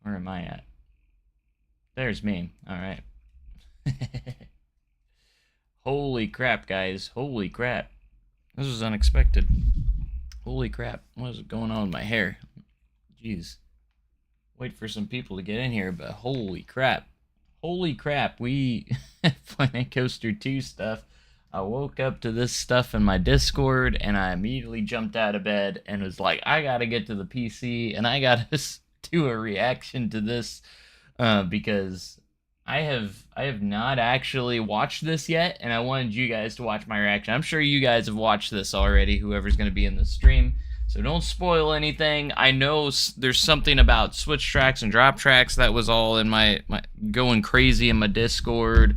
Where am I at? There's me. All right. Holy crap, guys. Holy crap. This was unexpected. Holy crap. What is going on with my hair? Jeez. Wait for some people to get in here, but holy crap. Holy crap. We Planet Coaster 2 stuff. I woke up to this stuff in my Discord, and I immediately jumped out of bed and was like, I gotta get to the PC, and I gotta do a reaction to this, because I have not actually watched this yet, and I wanted you guys to watch my reaction. I'm sure you guys have watched this already, whoever's going to be in the stream, so don't spoil anything. I know there's something about switch tracks and drop tracks that was all in my going crazy in my Discord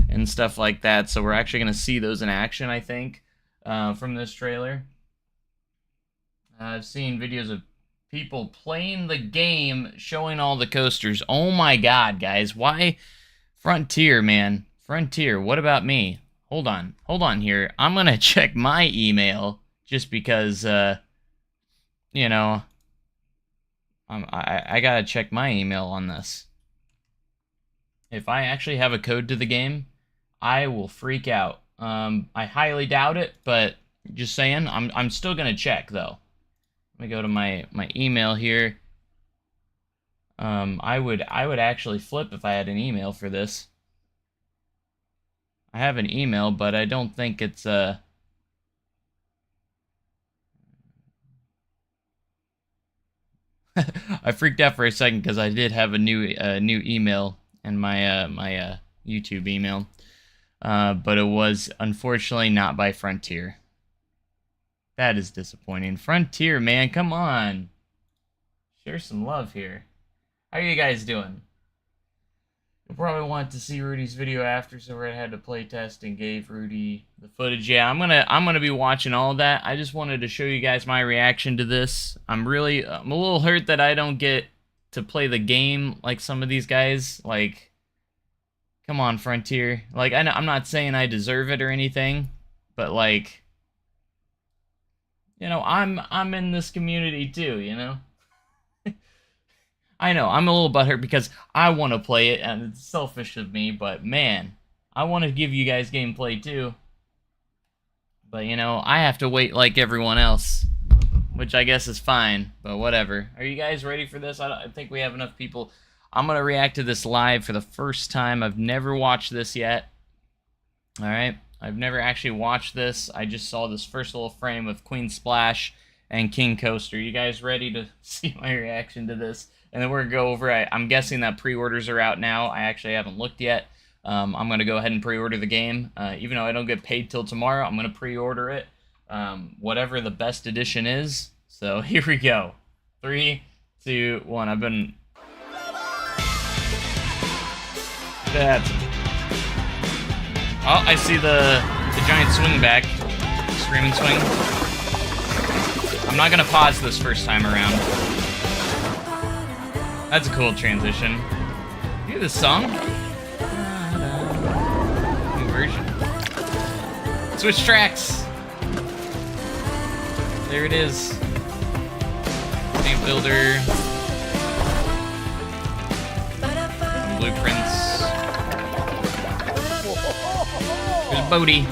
and stuff like that, so we're actually going to see those in action, I think, from this trailer. I've seen videos of people playing the game, showing all the coasters. Oh my god, guys. Why? Frontier, man. Frontier, what about me? Hold on here. I'm gonna check my email, just because, you know, I gotta check my email on this. If I actually have a code to the game, I will freak out. I highly doubt it, but just saying, I'm still gonna check, though. Let me go to my email here. I would actually flip if I had an email for this. I have an email, but I don't think it's I freaked out for a second because I did have a new email in my my YouTube email, but it was unfortunately not by Frontier. That is disappointing. Frontier, man, come on. Share some love here. How are you guys doing? You'll probably want to see Rudy's video after, so I had to play test and gave Rudy the footage. Yeah, I'm gonna be watching all of that. I just wanted to show you guys my reaction to this. I'm a little hurt that I don't get to play the game like some of these guys. Like, come on, Frontier. Like, I'm not saying I deserve it or anything, but like, you know, I'm in this community too, you know? I know, I'm a little butthurt because I want to play it, and it's selfish of me, but man, I want to give you guys gameplay too. But, you know, I have to wait like everyone else, which I guess is fine, but whatever. Are you guys ready for this? I think we have enough people. I'm going to react to this live for the first time. I've never watched this yet. Alright? I've never actually watched this. I just saw this first little frame of Queen Splash and King Coaster. You guys ready to see my reaction to this? And then we're going to go over, I'm guessing that pre-orders are out now. I actually haven't looked yet. I'm going to go ahead and pre-order the game. Even though I don't get paid till tomorrow, I'm going to pre-order it. Whatever the best edition is. So here we go. 3, 2, 1. I've been... That's... Oh, I see the giant swing back. Screaming swing. I'm not gonna pause this first time around. That's a cool transition. You hear this song? New version. Switch tracks. There it is. Game builder. Blueprints. There's Bodie.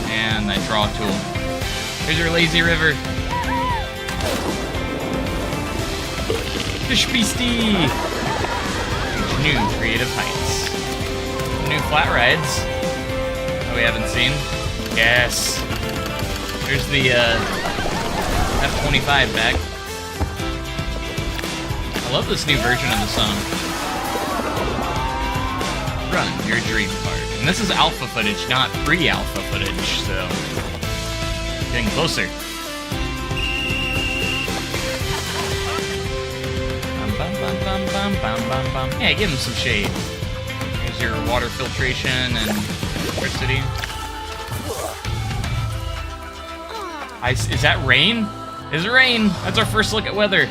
And that draw tool. Here's your lazy river. Fish Beastie! New creative heights. New flat rides. Oh, we haven't seen? Yes. There's the F-25 back. I love this new version of the song. Run your dream part. And this is alpha footage, not pre-alpha footage, so getting closer. Bum, bum, bum, bum, bum, bum, bum. Yeah, give him some shade. Here's your water filtration and electricity. Is that rain? Is it rain? That's our first look at weather.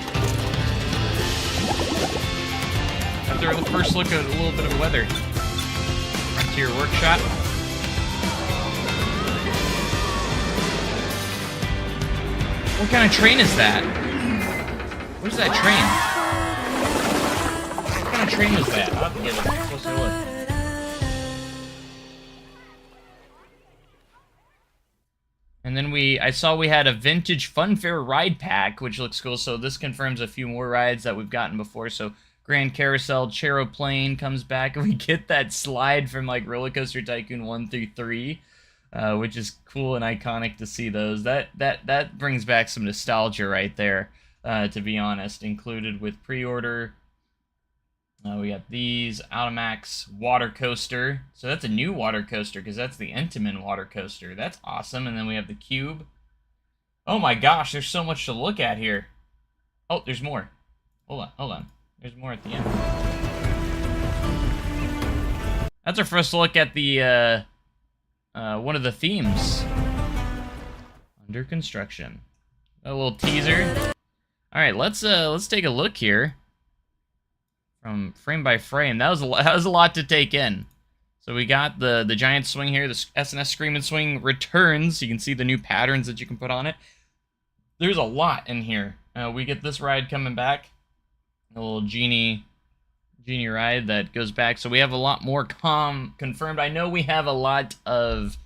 That's our first look at a little bit of weather. Frontier Workshop. What kind of train is that? What Where's that train? What kind of train was that? I'll have to get a closer look. And then I saw we had a vintage funfair ride pack, which looks cool. So this confirms a few more rides that we've gotten before. So Grand Carousel, Charoplane comes back, and we get that slide from like Roller Coaster Tycoon 1 through 3, which is cool and iconic to see those. That brings back some nostalgia right there, to be honest. Included with pre-order. We got these, Automax water coaster. So that's a new water coaster because that's the Intamin water coaster. That's awesome. And then we have the Cube. Oh my gosh, there's so much to look at here. Oh, there's more. Hold on. There's more at the end. That's our first look at the one of the themes. Under construction. A little teaser. All right, let's take a look here. From frame by frame, that was a lot to take in. So we got the giant swing here. The S&S Screamin' Swing returns. You can see the new patterns that you can put on it. There's a lot in here. We get this ride coming back, a little genie ride that goes back. So we have a lot more confirmed. I know we have a lot of.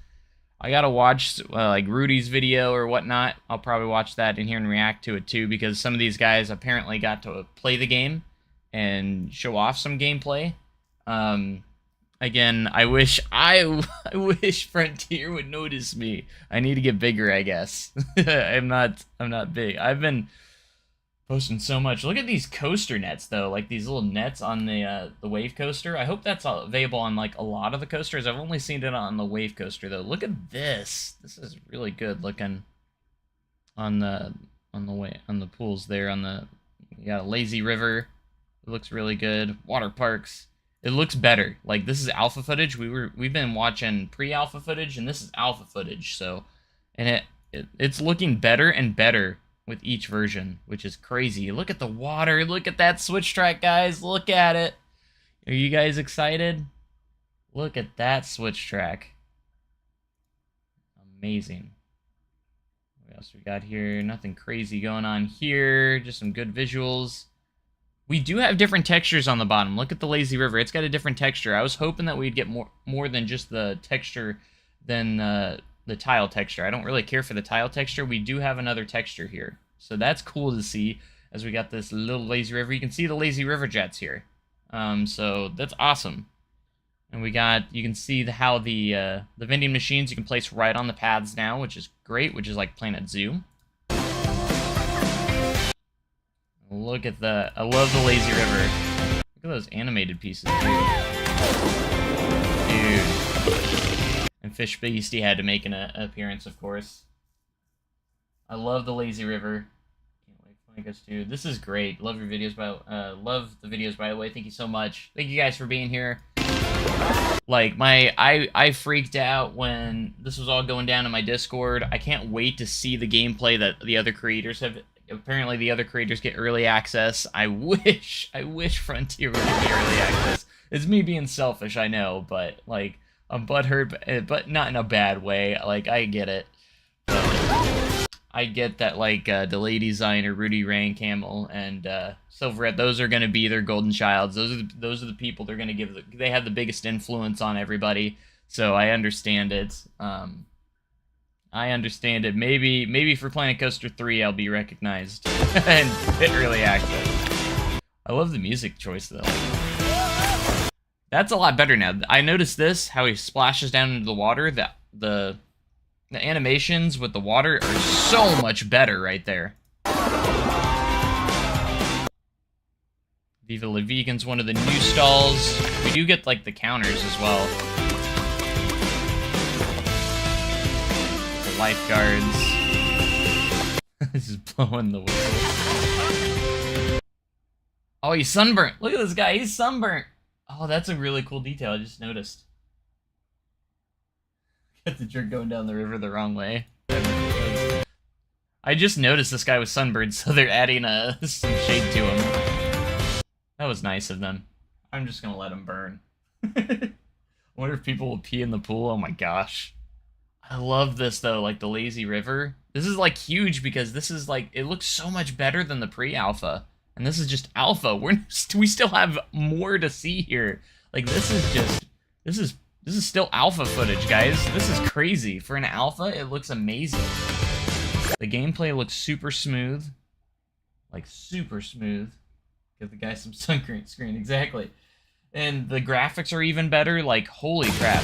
I gotta watch like Rudy's video or whatnot. I'll probably watch that in here and react to it too, because some of these guys apparently got to play the game and show off some gameplay. Again, I wish Frontier would notice me. I need to get bigger, I guess. I'm not big. I've been posting so much. Look at these coaster nets though, like these little nets on the wave coaster. I hope that's available on like a lot of the coasters. I've only seen it on the wave coaster though. Look at this. This is really good looking on the pools there. You got a lazy river. It looks really good. Water parks. It looks better. Like this is alpha footage. We've been watching pre-alpha footage, and this is alpha footage. So, and it's looking better and better with each version, which is crazy. Look at the water. Look at that switch track, guys. Look at it. Are you guys excited? Look at that switch track. Amazing. What else we got here? Nothing crazy going on here. Just some good visuals. We do have different textures on the bottom. Look at the lazy river. It's got a different texture. I was hoping that we'd get more than just the texture than the tile texture. I don't really care for the tile texture. We do have another texture here. So that's cool to see as we got this little lazy river. You can see the lazy river jets here. So that's awesome. And you can see how the vending machines you can place right on the paths now, which is great, which is like Planet Zoo. Look at I love the lazy river. Look at those animated pieces, dude. And Fish Beastie had to make an appearance, of course. I love the lazy river. Can't wait for Flankers too. This is great. Love your videos, love the videos, by the way. Thank you so much. Thank you guys for being here. Like I freaked out when this was all going down in my Discord. I can't wait to see the gameplay that the other creators have. Apparently the other creators get early access. I wish Frontier would give me early access. It's me being selfish, I know, but like I'm butthurt, but not in a bad way. Like I get it. I get that like Delay Designer, Rudy Rain, Camel, and Silverette. Those are gonna be their golden childs. Those are the people they're gonna give. They have the biggest influence on everybody. So I understand it. I understand it. Maybe for Planet Coaster 3 I'll be recognized and get early access. I love the music choice though. That's a lot better now. I noticed this, how he splashes down into the water. The animations with the water are so much better right there. Viva La Vegan's one of the new stalls. We do get like the counters as well. Lifeguards. This is blowing the whistle. Oh, he's sunburnt. Look at this guy. He's sunburnt. Oh, that's a really cool detail. I just noticed. Got the jerk going down the river the wrong way. I just noticed this guy was sunburned, so they're adding some shade to him. That was nice of them. I'm just gonna let him burn. I wonder if people will pee in the pool. Oh my gosh. I love this though, like the lazy river. This is like huge because this is like, it looks so much better than the pre-alpha. And this is just alpha. We still have more to see here. Like, this is still alpha footage, guys. This is crazy. For an alpha, it looks amazing. The gameplay looks super smooth. Like, super smooth. Give the guy some sun screen, exactly. And the graphics are even better. Like, holy crap.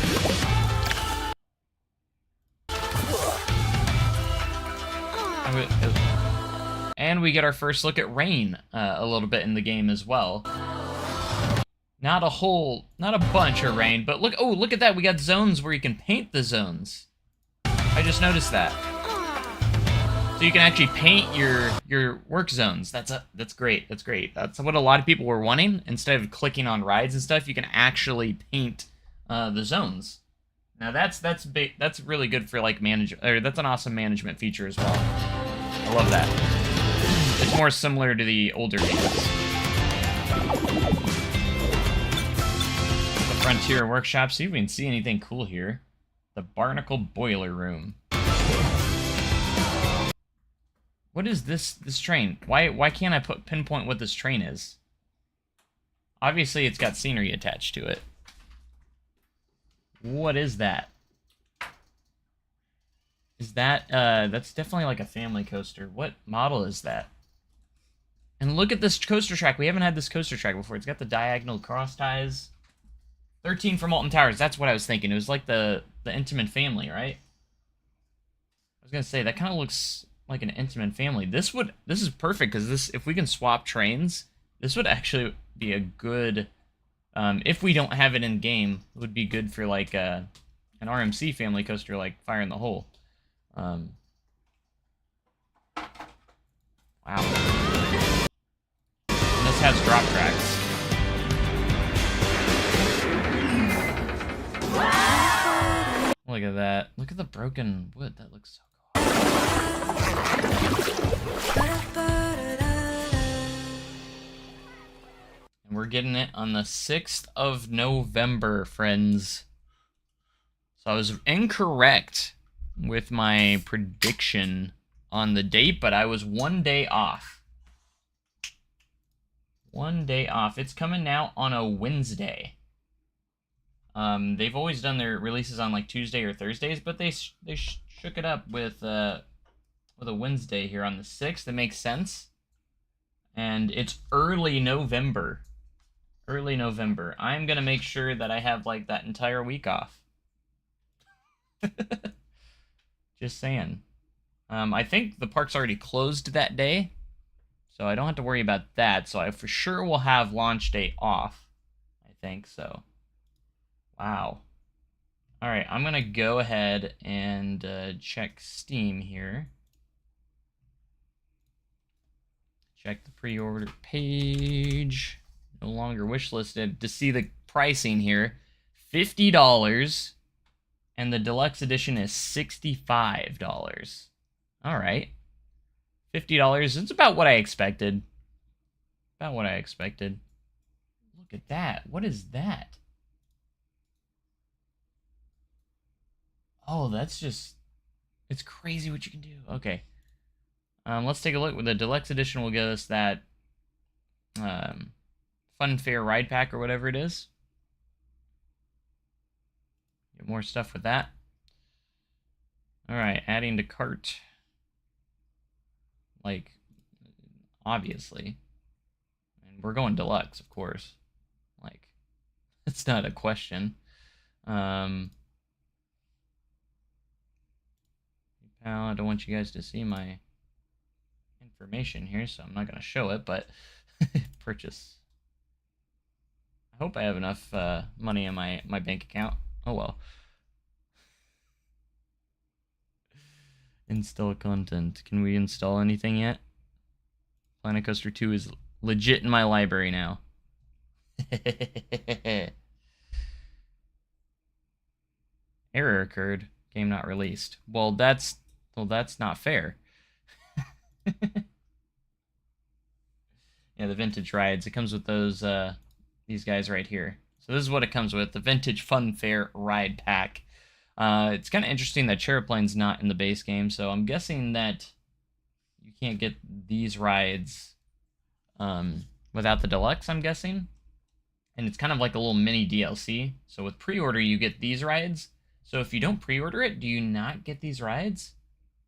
And we get our first look at rain a little bit in the game as well. Not a bunch of rain, but look at that. We got zones where you can paint the zones. I just noticed that. So you can actually paint your work zones. That's great. That's great. That's what a lot of people were wanting. Instead of clicking on rides and stuff, you can actually paint the zones. Now that's really good for like that's an awesome management feature as well. I love that. It's more similar to the older games. The Frontier Workshop. See if we can see anything cool here. The Barnacle Boiler Room. What is this train? Why can't I pinpoint what this train is? Obviously, it's got scenery attached to it. What is that? Is that, that's definitely like a family coaster. What model is that? And look at this coaster track. We haven't had this coaster track before. It's got the diagonal cross ties. 13 from Alton Towers. That's what I was thinking. It was like the Intamin family, right? I was gonna say, that kind of looks like an Intamin family. This is perfect, because if we can swap trains, this would actually be a good, if we don't have it in game, it would be good for like an RMC family coaster like Fire in the Hole. Wow. And this has drop tracks. Look at that. Look at the broken wood. That looks so cool. And we're getting it on the 6th of November, friends. So I was incorrect with my prediction on the date, but I was 1 day off. 1 day off. It's coming out on a Wednesday. They've always done their releases on like Tuesday or Thursdays, but they shook it up with a Wednesday here on the 6th. That makes sense. And it's early November. Early November. I'm gonna make sure that I have like that entire week off. Just saying. I think the park's already closed that day, so I don't have to worry about that. So I for sure will have launch day off. I think so. Wow. Alright, I'm going to go ahead and check Steam here. Check the pre-order page. No longer wishlisted. To see the pricing here, $50. And the deluxe edition is $65. Alright. $50. It's about what I expected. About what I expected. Look at that. What is that? Oh, that's just... It's crazy what you can do. Okay. Let's take a look. The deluxe edition will give us that Fun Fair Ride Pack or whatever it is. Get more stuff with that. Alright, adding to cart. Like, obviously. And we're going deluxe, of course. Like, it's not a question. I don't want you guys to see my information here, so I'm not going to show it, but purchase. I hope I have enough money in my bank account. Oh well. Install content. Can we install anything yet? Planet Coaster 2 is legit in my library now. Error occurred. Game not released. Well, that's not fair. Yeah, the vintage rides. It comes with those these guys right here. So this is what it comes with, the Vintage Fun Fair Ride Pack. It's kind of interesting that Chairplane's not in the base game, so I'm guessing that you can't get these rides without the deluxe, I'm guessing. And it's kind of like a little mini DLC. So with pre-order, you get these rides. So if you don't pre-order it, do you not get these rides?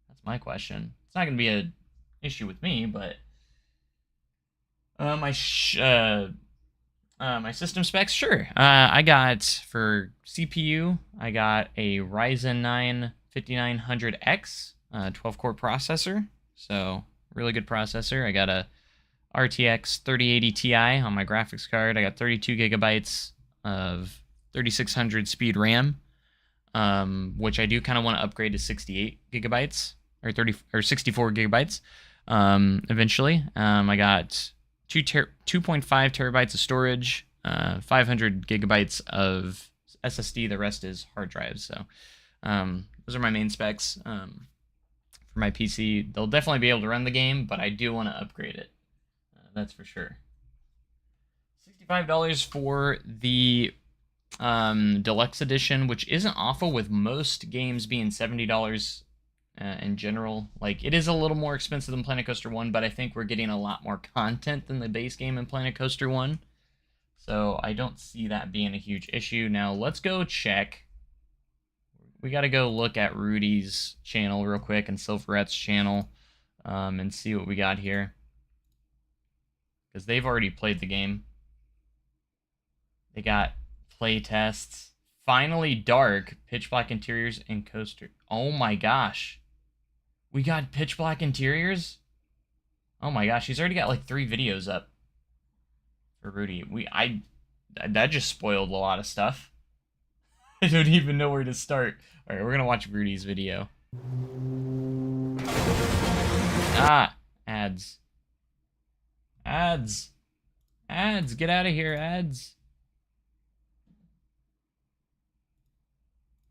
That's my question. It's not going to be an issue with me, but my system specs, sure. I got for CPU, I got a Ryzen 9 5900X, 12-core processor. So really good processor. I got a RTX 3080 Ti on my graphics card. I got 32 gigabytes of 3600 speed RAM, which I do kind of want to upgrade to 68 gigabytes or 64 gigabytes eventually. I got 2.5 terabytes of storage, 500 gigabytes of SSD. The rest is hard drives. So those are my main specs for my PC. They'll definitely be able to run the game, but I do want to upgrade it. That's for sure. $65 for the deluxe edition, which isn't awful, with most games being $70 in general. Like, it is a little more expensive than Planet Coaster 1, but I think we're getting a lot more content than the base game in Planet Coaster 1. So I don't see that being a huge issue. Now, let's go check. We got to go look at Rudy's channel real quick and Silverette's channel and see what we got here. Because they've already played the game. They got play tests. Finally Dark, pitch black interiors, and coaster. Oh my gosh. We got pitch black interiors? Oh my gosh, he's already got like 3 videos up for Rudy. That just spoiled a lot of stuff. I don't even know where to start. Alright, we're gonna watch Rudy's video. Ah, ads. Ads. Ads, get out of here, ads.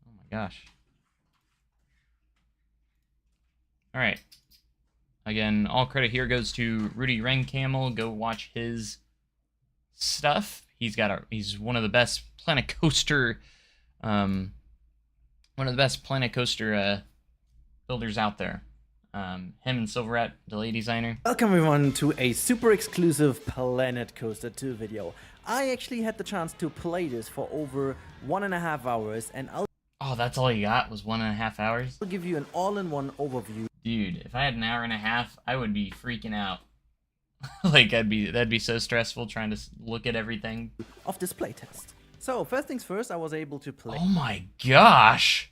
Oh my gosh. Alright. Again, all credit here goes to Rudy Camel. Go watch his stuff. He's one of the best Planet Coaster builders out there. Him and Silverette, the lead designer. Welcome everyone to a super exclusive Planet Coaster 2 video. I actually had the chance to play this for over 1.5 hours, and Oh, that's all you got was 1.5 hours? I'll give you an all-in-one overview. Dude, if I had an hour and a half, I would be freaking out. Like, that'd be so stressful trying to look at everything. Of this playtest. So, first things first, I was able to play. Oh my gosh!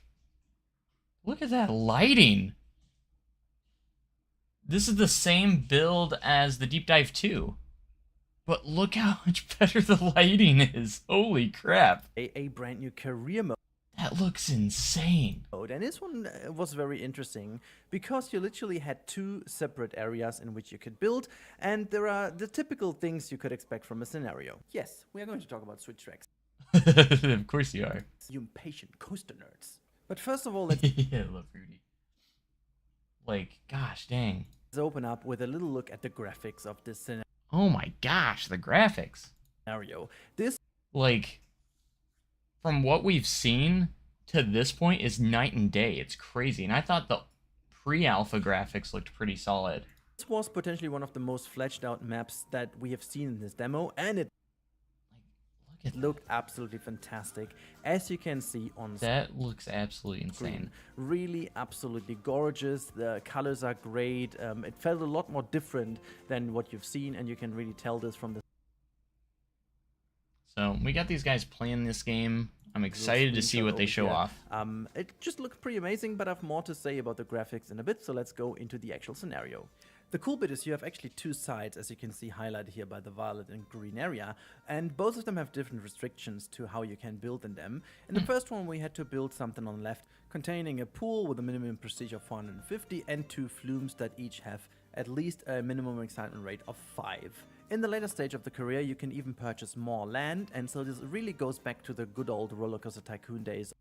Look at that lighting! This is the same build as the Deep Dive 2. But look how much better the lighting is. Holy crap. A brand new career mode. That looks insane. And this one was very interesting because you literally had 2 separate areas in which you could build, and there are the typical things you could expect from a scenario. Yes, we are going to talk about switch tracks. Of course you are. You impatient coaster nerds. But first of all, let's yeah, I love Rudy. Like, gosh dang. Let's open up with a little look at the graphics of this scenario. Oh my gosh, the graphics. This, like, from what we've seen to this point is night and day. It's crazy. And I thought the pre-alpha graphics looked pretty solid. This was potentially one of the most fleshed out maps that we have seen in this demo, and it looked absolutely fantastic, as you can see on that looks absolutely insane. Screen. Really absolutely gorgeous. The colors are great. It felt a lot more different than what you've seen, and you can really tell this from the. So we got these guys playing this game. I'm excited to see what they show off. It just looked pretty amazing, but I have more to say about the graphics in a bit, so let's go into the actual scenario. The cool bit is you have actually 2 sides, as you can see highlighted here by the violet and green area, and both of them have different restrictions to how you can build in them. In the first one, we had to build something on the left containing a pool with a minimum prestige of 450 and 2 flumes that each have at least a minimum excitement rate of 5. In the later stage of the career, you can even purchase more land, and so this really goes back to the good old Roller Coaster Tycoon days.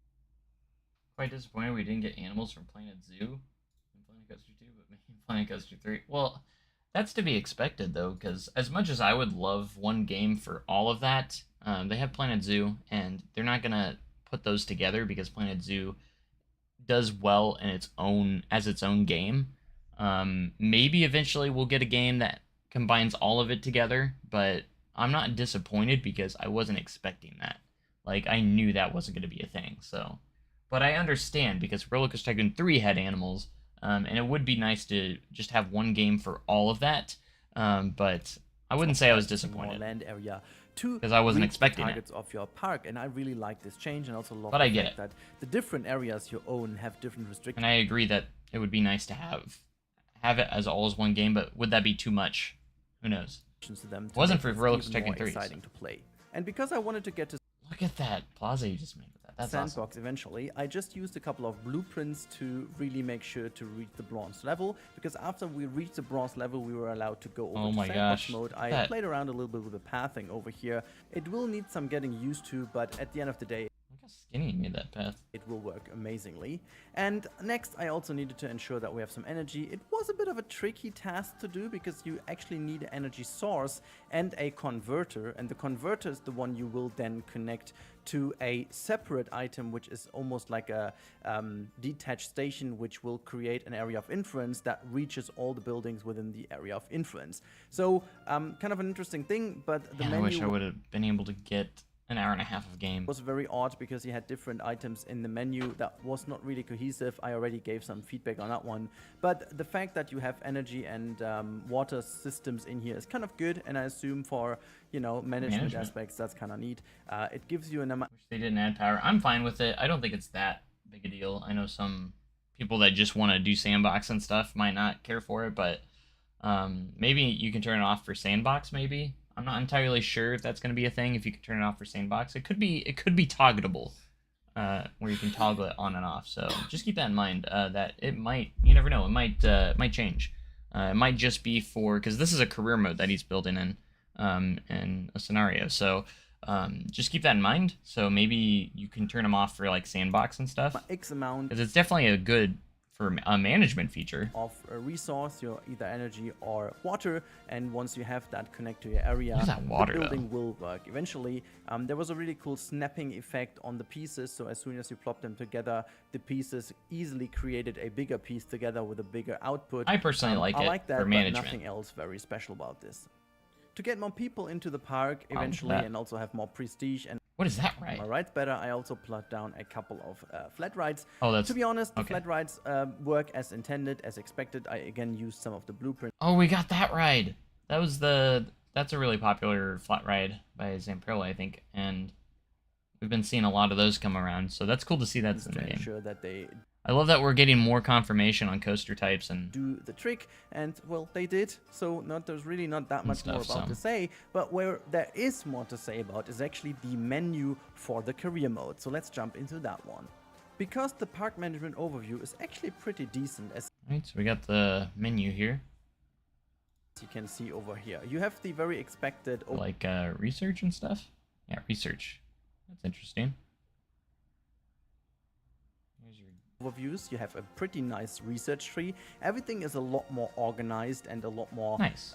Quite disappointed we didn't get animals from Planet Zoo in Planet Coaster 2, but maybe Planet Coaster 3. Well, that's to be expected, though, because as much as I would love one game for all of that, they have Planet Zoo, and they're not going to put those together because Planet Zoo does well in its own game. Maybe eventually we'll get a game that combines all of it together, but I'm not disappointed because I wasn't expecting that. Like, I knew that wasn't going to be a thing, so. But I understand because Roller Coaster Tycoon 3 had animals, and it would be nice to just have one game for all of that, but I wouldn't say I was more disappointed land area to because I wasn't reach expecting the it. targets of your park, and I really like this change, and also love But the I get fact it. that the different areas you own have different restrictions And I agree that it would be nice to have it as all as one game, but would that be too much? Who knows? to them. It wasn't make for this Roller Coaster even Tycoon more 3. So. exciting to play. And because I wanted to get to Look at that plaza you just made with that. That's Sandbox awesome. eventually, I just used a couple of blueprints to really make sure to reach the bronze level, because after we reached the bronze level we were allowed to go over Oh to my Sandbox gosh. mode. I That. played around a little bit with the pathing over here. It will need some getting used to, but at the end of the day Look how skinny you made that path. it will work amazingly. And next I also needed to ensure that we have some energy. It was a bit of a tricky task to do because you actually need an energy source and a converter, and the converter is the one you will then connect to a separate item, which is almost like a detached station, which will create an area of influence that reaches all the buildings within the area of influence. So kind of an interesting thing, but the Man, I menu wish I would have been able to get an hour and a half of game. was very odd because you had different items in the menu that was not really cohesive. I already gave some feedback on that one, but the fact that you have energy and water systems in here is kind of good, and I assume for, you know, management aspects that's kind of neat. It gives you an amount. Wish they didn't add power. I'm fine with it. I don't think it's that big a deal. I know some people that just want to do Sandbox and stuff might not care for it, but maybe you can turn it off for Sandbox. Maybe I'm not entirely sure if that's going to be a thing. If you can turn it off for Sandbox, it could be toggleable, where you can toggle it on and off. So just keep that in mind. That it might, you never know, it might change. It might just be for, because this is a career mode that he's building in a scenario. So just keep that in mind. So maybe you can turn them off for like Sandbox and stuff, X amount because it's definitely a good for a management feature of a resource, your either energy or water, and once you have that connect to your area, Look at that water, the building will work eventually. There was a really cool snapping effect on the pieces, so as soon as you plop them together, the pieces easily created a bigger piece together with a bigger output. I personally like I it like that, for but management. nothing else very special about this. To get more people into the park eventually that. and also have more prestige and What is that right? my rides better, I also plot down a couple of flat rides. Oh, that's To be honest, the okay. flat rides work as intended, as expected. I again used some of the blueprints. Oh, we got that ride. That's a really popular flat ride by Zamperla, I think, and we've been seeing a lot of those come around. So that's cool to see that's in the to game. ensure that they I love that we're getting more confirmation on coaster types and do the trick, and well, they did. So there's really not that much more about to say, but where there is more to say about is actually the menu for the career mode. So let's jump into that one. Because the park management overview is actually pretty decent, as Alright, so we got the menu here. you can see over here. You have the very expected Like research and stuff? Yeah, research. That's interesting. Here's your overviews. You have a pretty nice research tree. Everything is a lot more organized and a lot more nice.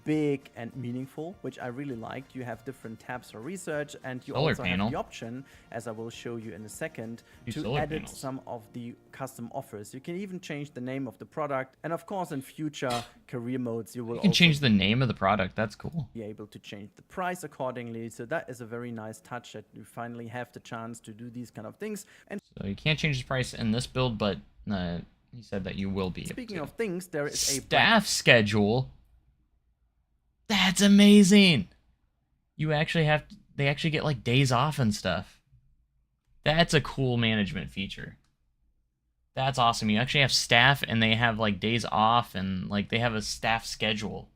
big and meaningful, which I really liked. You have different tabs for research, and you Solar also panel. have the option, as I will show you in a second, Two to solar edit panels. some of the custom offers. You can even change the name of the product, and of course in future career modes you will You can also change the name of the product. That's cool. be able to change the price accordingly. So that is a very nice touch that you finally have the chance to do these kind of things. And So you can't change the price in this build, but he said that you will be speaking able of things, there is a staff schedule. That's amazing. You actually have to, they actually get like days off and stuff. That's a cool management feature. That's awesome. You actually have staff and they have like days off and like they have a staff schedule.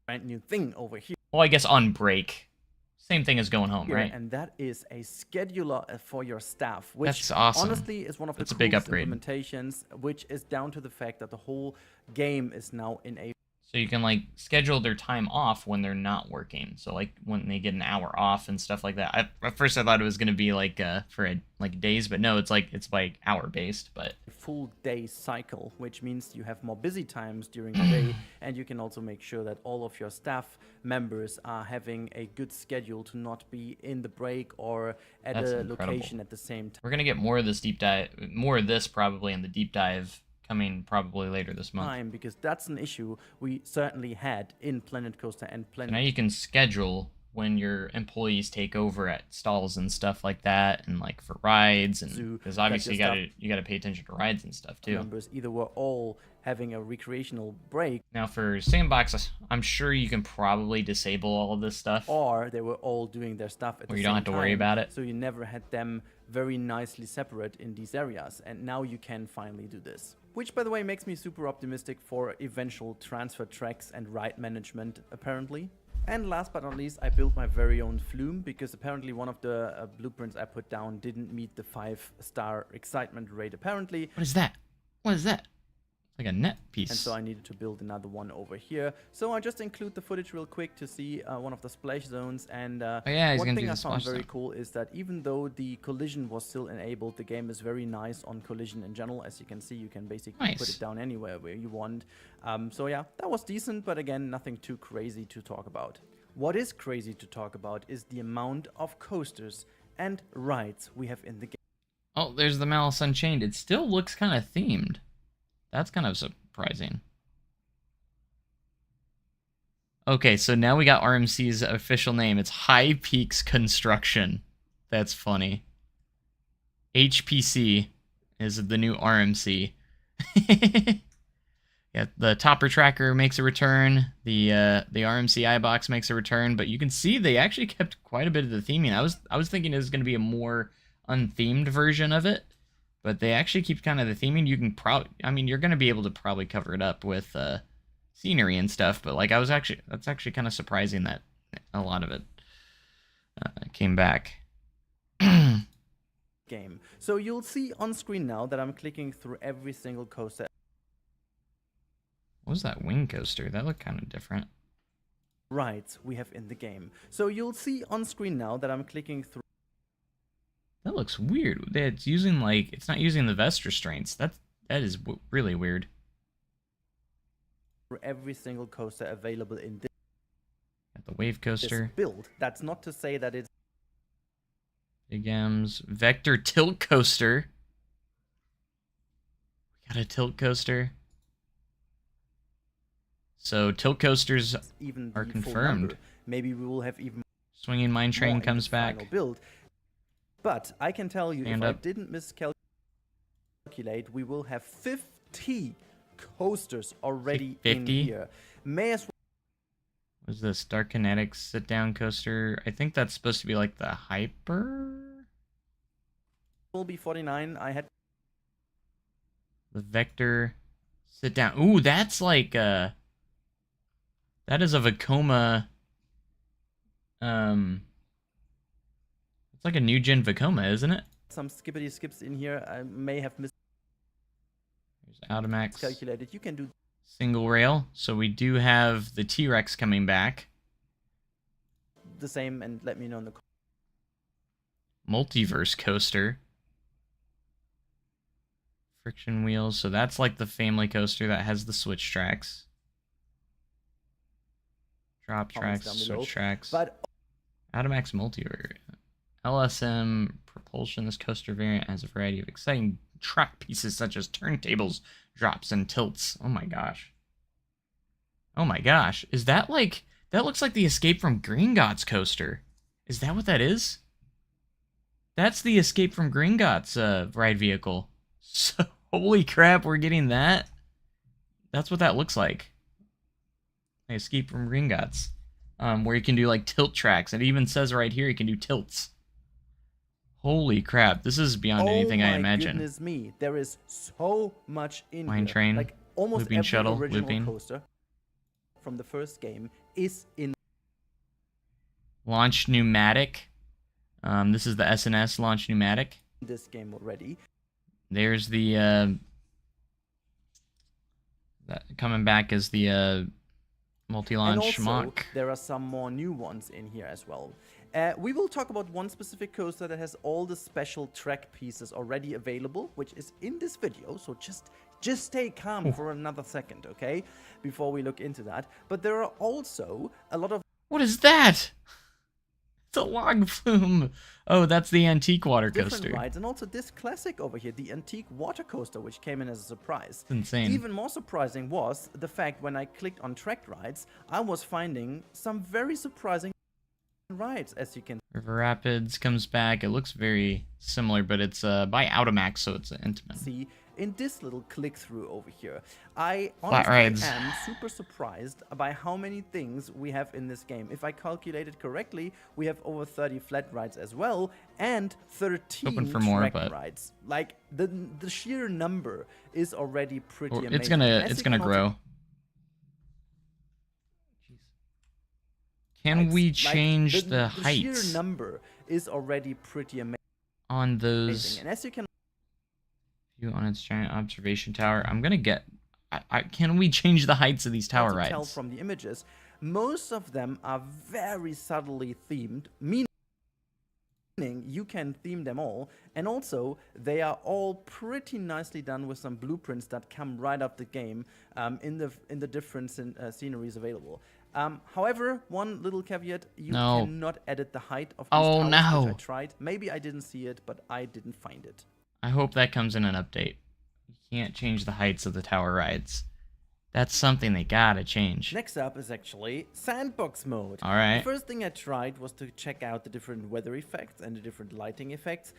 brand new thing over here. Well, I guess on break. Same thing as going home, right? And that is a scheduler for your staff, which That's awesome. honestly is one of That's the a big coolest upgrade. implementations, which is down to the fact that the whole game is now in a So you can like schedule their time off when they're not working. So like when they get an hour off and stuff like that. At first I thought it was gonna be like for like days, but no, it's like hour based. But full day cycle, which means you have more busy times during the day, and you can also make sure that all of your staff members are having a good schedule to not be in the break or at That's a incredible. location at the same time. we're gonna get more of this deep dive, more of this probably in the deep dive coming probably later this month. time, because that's an issue we certainly had in Planet Coaster and So now Planet. you can schedule when your employees take over at stalls and stuff like that, and like for rides, and Zoo, because that obviously your you gotta pay attention to rides and stuff too. Members either were all having a recreational break, Now for Sandbox, I'm sure you can probably disable all of this stuff, or they were all doing their stuff at where the you same don't have to worry time, about it. so you never had them very nicely separate in these areas, and now you can finally do this. Which, by the way, makes me super optimistic for eventual transfer tracks and ride management, apparently. And last but not least, I built my very own flume, because apparently one of the blueprints I put down didn't meet the 5-star excitement rate, apparently. What is that? What is that? Like a net piece. And so I needed to build another one over here. So I just include the footage real quick to see one of the splash zones. And oh yeah, he's one gonna thing do I the found splash very zone. cool is that even though the collision was still enabled, the game is very nice on collision in general. As you can see, you can basically put Nice. it down anywhere where you want. So yeah, that was decent, but again, nothing too crazy to talk about. What is crazy to talk about is the amount of coasters and rides we have in the game. Oh, there's the Malice Unchained. It still looks kind of themed. That's kind of surprising. Okay, so now we got RMC's official name. It's High Peaks Construction. That's funny. HPC is the new RMC. Yeah, the Topper Tracker makes a return. The RMC iBox makes a return, but you can see they actually kept quite a bit of the theming. I was thinking it was going to be a more unthemed version of it, but they actually keep kind of the theming. You can you're going to be able to probably cover it up with scenery and stuff, but like that's actually kind of surprising that a lot of it came back. Game. So you'll see on screen now that I'm clicking through every single coaster. What was that wing coaster? That looked kind of different. Rides we have in the game. So you'll see on screen now that I'm clicking through. That looks weird. It's using it's not using the vest restraints. That is really weird. For every single coaster available in this Got the wave coaster. build. That's not to say that it's Big M's Vector tilt coaster. We got a tilt coaster. So tilt coasters even are the full confirmed. number. Maybe we will have even Swinging Mine more Train in comes the final back. build. But I can tell you, Stand if up. I didn't miscalculate, we will have 50 coasters already in 50? here. May as What's this? Dark Kinetics sit down coaster. I think that's supposed to be like the Hyper? well be 49. I had The Vector sit down. Ooh, that's like that is a Vekoma. It's like a new gen Vekoma, isn't it? some skippity skips in here. I may have There's Automax miscalculated. You can do single rail. So we do have the T-Rex coming back. the same and let me know in the Multiverse coaster. Friction wheels. So that's like the family coaster that has the switch tracks. Drop comments tracks, down below. switch tracks. But Automax Multiverse. LSM propulsion. This coaster variant has a variety of exciting track pieces such as turntables, drops, and tilts. Oh my gosh. Oh my gosh. Is that like... That looks like the Escape from Gringotts coaster. Is that what that is? That's the Escape from Gringotts ride vehicle. So, holy crap, we're getting that? That's what that looks like. Escape from Gringotts. Where you can do like tilt tracks. It even says right here you can do tilts. Holy crap, this is beyond anything I imagined. Goodness me, there is so much in Mine here. Train, Like almost looping every shuttle, original looping. coaster from the first game is in Launch Pneumatic. This is the SNS Launch Pneumatic. this game already. There's the coming back as the multi-launch And also, schmuck. there are some more new ones in here as well. We will talk about one specific coaster that has all the special track pieces already available, which is in this video, so just stay calm for another second, okay? Before we look into that. But there are also a lot of What is that? It's a log flume. Oh, that's the antique water different coaster. rides, and also this classic over here, the antique water coaster, which came in as a surprise. It's insane. Even more surprising was the fact when I clicked on track rides, I was finding some very surprising rides, as you can River Rapids comes back. It looks very similar, but it's by Automax, so it's intimate. see in this little click-through over here. I Flat honestly rides. am super surprised by how many things we have in this game. If I calculated correctly, we have over 30 flat rides as well, and 13 Hoping for more, track but rides. Like, the sheer number is already pretty amazing. It's gonna As you can also grow. Can we change the heights sheer number is already pretty amazing. on those? And as you can View on its giant observation tower. I'm gonna get. Can we change the heights of these tower tell rides? from the images, most of them are very subtly themed, meaning you can theme them all, and also they are all pretty nicely done with some blueprints that come right up the game in the different sceneries available. However, one little caveat: you cannot edit the height of these towers, which I tried. Maybe I didn't see it, but I didn't find it. I hope that comes in an update. You can't change the heights of the tower rides. That's something they gotta change. Next up is actually Sandbox mode. All right. The first thing I tried was to check out the different weather effects and the different lighting effects.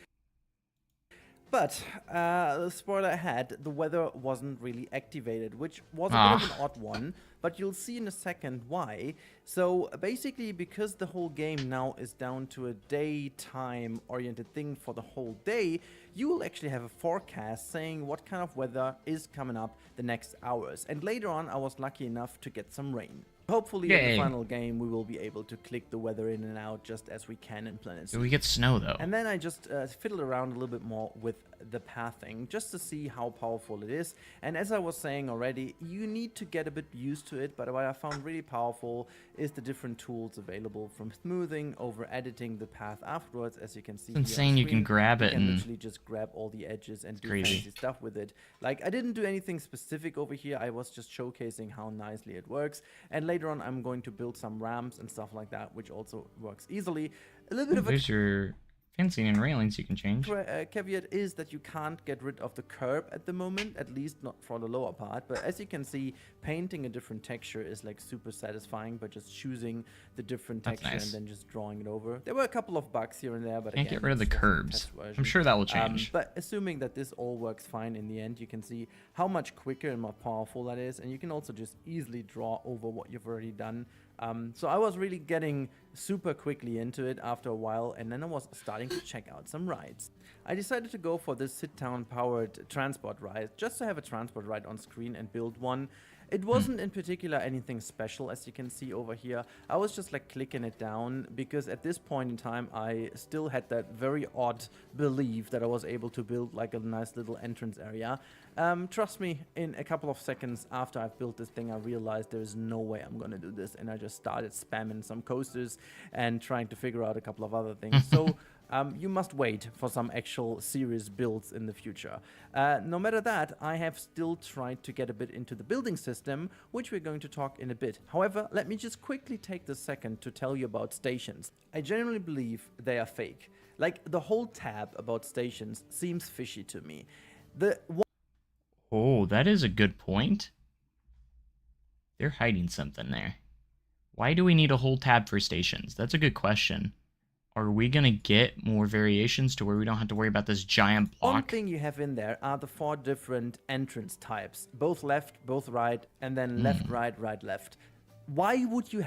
But, the spoiler ahead, the weather wasn't really activated, which was a bit of an odd one, but you'll see in a second why. So, basically, because the whole game now is down to a daytime-oriented thing for the whole day, you will actually have a forecast saying what kind of weather is coming up the next hours. And later on, I was lucky enough to get some rain. Hopefully, in the final game, we will be able to click the weather in and out just as we can in Planet Zoo. Do we get snow, though? And then I just fiddled around a little bit more with the pathing, just to see how powerful it is. And as I was saying already, you need to get a bit used to it, but what I found really powerful is the different tools available, from smoothing over editing the path afterwards, as you can see. It's insane, you can grab it and and literally just grab all the edges and do crazy fancy stuff with it. Like, I didn't do anything specific over here, I was just showcasing how nicely it works. And later on, I'm going to build some ramps and stuff like that, which also works easily. A little bit of there's your fencing and railings you can change. caveat is that you can't get rid of the curb at the moment, at least not for the lower part. But as you can see, painting a different texture is like super satisfying by just choosing the different texture and then just drawing it over. There were a couple of bugs here and there, but can't again, get rid of the curbs. I'm sure that will change. But assuming that this all works fine in the end, you can see how much quicker and more powerful that is, and you can also just easily draw over what you've already done. So I was really getting super quickly into it after a while, and then I was starting to check out some rides. I decided to go for this sit-down powered transport ride, just to have a transport ride on screen and build one. It wasn't in particular anything special, as you can see over here. I was just like clicking it down because at this point in time I still had that very odd belief that I was able to build like a nice little entrance area. Trust me, in a couple of seconds after I've built this thing, I realized there is no way I'm gonna do this, and I just started spamming some coasters and trying to figure out a couple of other things. So you must wait for some actual serious builds in the future. No matter that, I have still tried to get a bit into the building system, which we're going to talk in a bit. However, let me just quickly take this second to tell you about stations. I genuinely believe they are fake. Like, the whole tab about stations seems fishy to me. Oh, that is a good point. They're hiding something there. Why do we need a whole tab for stations? That's a good question. Are we going to get more variations to where we don't have to worry about this giant block? One thing you have in there are the 4 different entrance types. Both left, both right, and then left, right, right, left. Why would you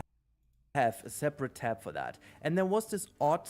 have a separate tab for that? And there was this odd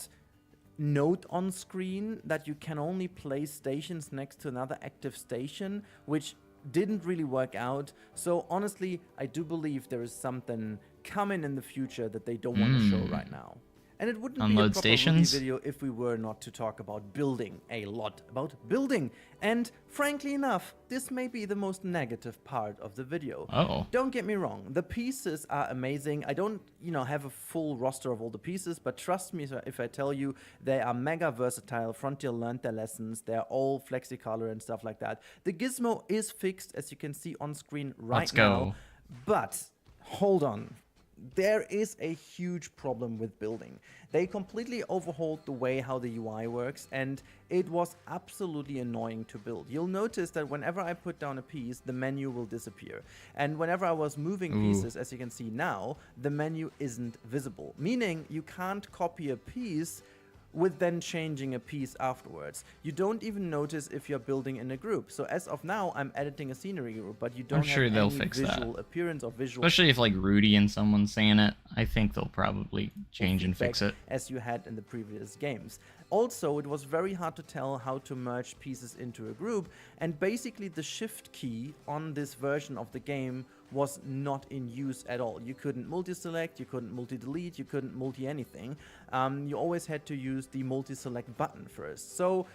note on screen that you can only place stations next to another active station, which didn't really work out. So honestly, I do believe there is something coming in the future that they don't want to show right now. And it wouldn't be a proper stations video if we were not to talk about building, a lot about building. And frankly enough, this may be the most negative part of the video. Oh. Don't get me wrong, the pieces are amazing. I don't, have a full roster of all the pieces, but trust me if I tell you they are mega versatile. Frontier learned their lessons. They're all flexi-color and stuff like that. The gizmo is fixed, as you can see on screen right now. Let's go. But hold on. there is a huge problem with building. They completely overhauled the way how the UI works, and it was absolutely annoying to build. You'll notice that whenever I put down a piece, the menu will disappear. And whenever I was moving pieces, as you can see now, the menu isn't visible, meaning you can't copy a piece with then changing a piece afterwards. You don't even notice if you're building in a group. So as of now, I'm editing a scenery group, but you don't sure have they'll any fix visual that. appearance or visual, Especially if like Rudy and someone's saying it, I think they'll probably change and fix it. as you had in the previous games. Also, it was very hard to tell how to merge pieces into a group, and basically the shift key on this version of the game was not in use at all. You couldn't multi-select, you couldn't multi-delete, you couldn't multi-anything. You always had to use the multi-select button first. So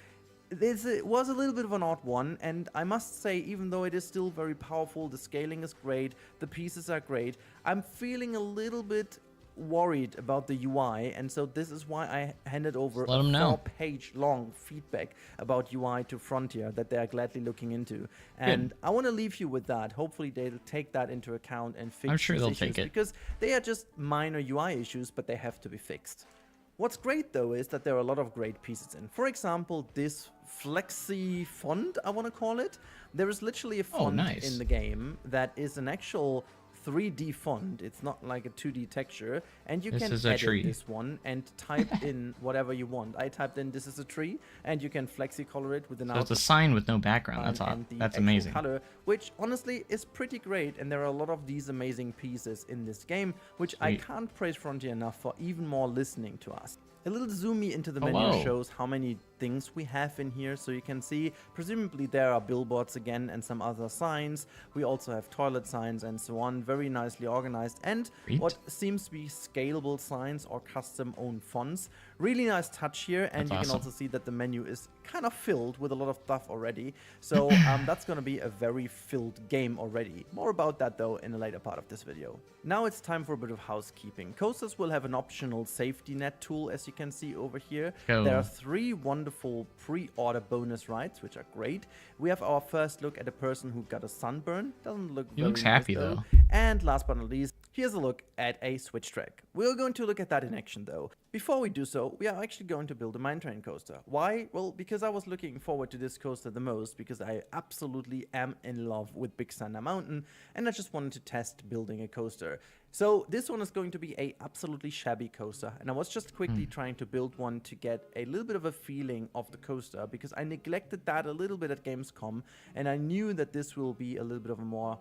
it was a little bit of an odd one, and I must say, even though it is still very powerful, the scaling is great, the pieces are great, I'm feeling a little bit worried about the UI, and so this is why I handed over a 4-page long feedback about UI to Frontier that they are gladly looking into. And I want to leave you with that. Hopefully they'll take that into account and fix I'm sure these they'll issues, take it. because they are just minor UI issues, but they have to be fixed. What's great though is that there are a lot of great pieces in. For example, this flexi font, I want to call it. There is literally a font in the game that is an actual 3D font. It's not like a 2D texture, and you can edit this one and type in whatever you want. I typed in "this is a tree," and you can flexi color it with an output. So it's a sign with no background. That's odd. That's amazing. Color, which honestly is pretty great, and there are a lot of these amazing pieces in this game, which I can't praise Frontier enough for even more listening to us. A little zoomy into the menu shows how many things we have in here. So you can see, presumably there are billboards again and some other signs. We also have toilet signs and so on, very nicely organized. And what seems to be scalable signs or custom owned fonts. Really nice touch here. And you can also see that the menu is kind of filled with a lot of stuff already. So that's going to be a very filled game already. More about that though in a later part of this video. Now it's time for a bit of housekeeping. Coasters will have an optional safety net tool, as you can see over here. There are 3 wonderful pre-order bonus rides, which are great. We have our first look at a person who got a sunburn. Doesn't look very nice, happy though. And last but not least, here's a look at a switch track. We're going to look at that in action though. Before we do so, we are actually going to build a mine train coaster. Why? Well, because I was looking forward to this coaster the most, because I absolutely am in love with Big Thunder Mountain, and I just wanted to test building a coaster. So this one is going to be a absolutely shabby coaster, and I was just quickly trying to build one to get a little bit of a feeling of the coaster, because I neglected that a little bit at Gamescom, and I knew that this will be a little bit of a more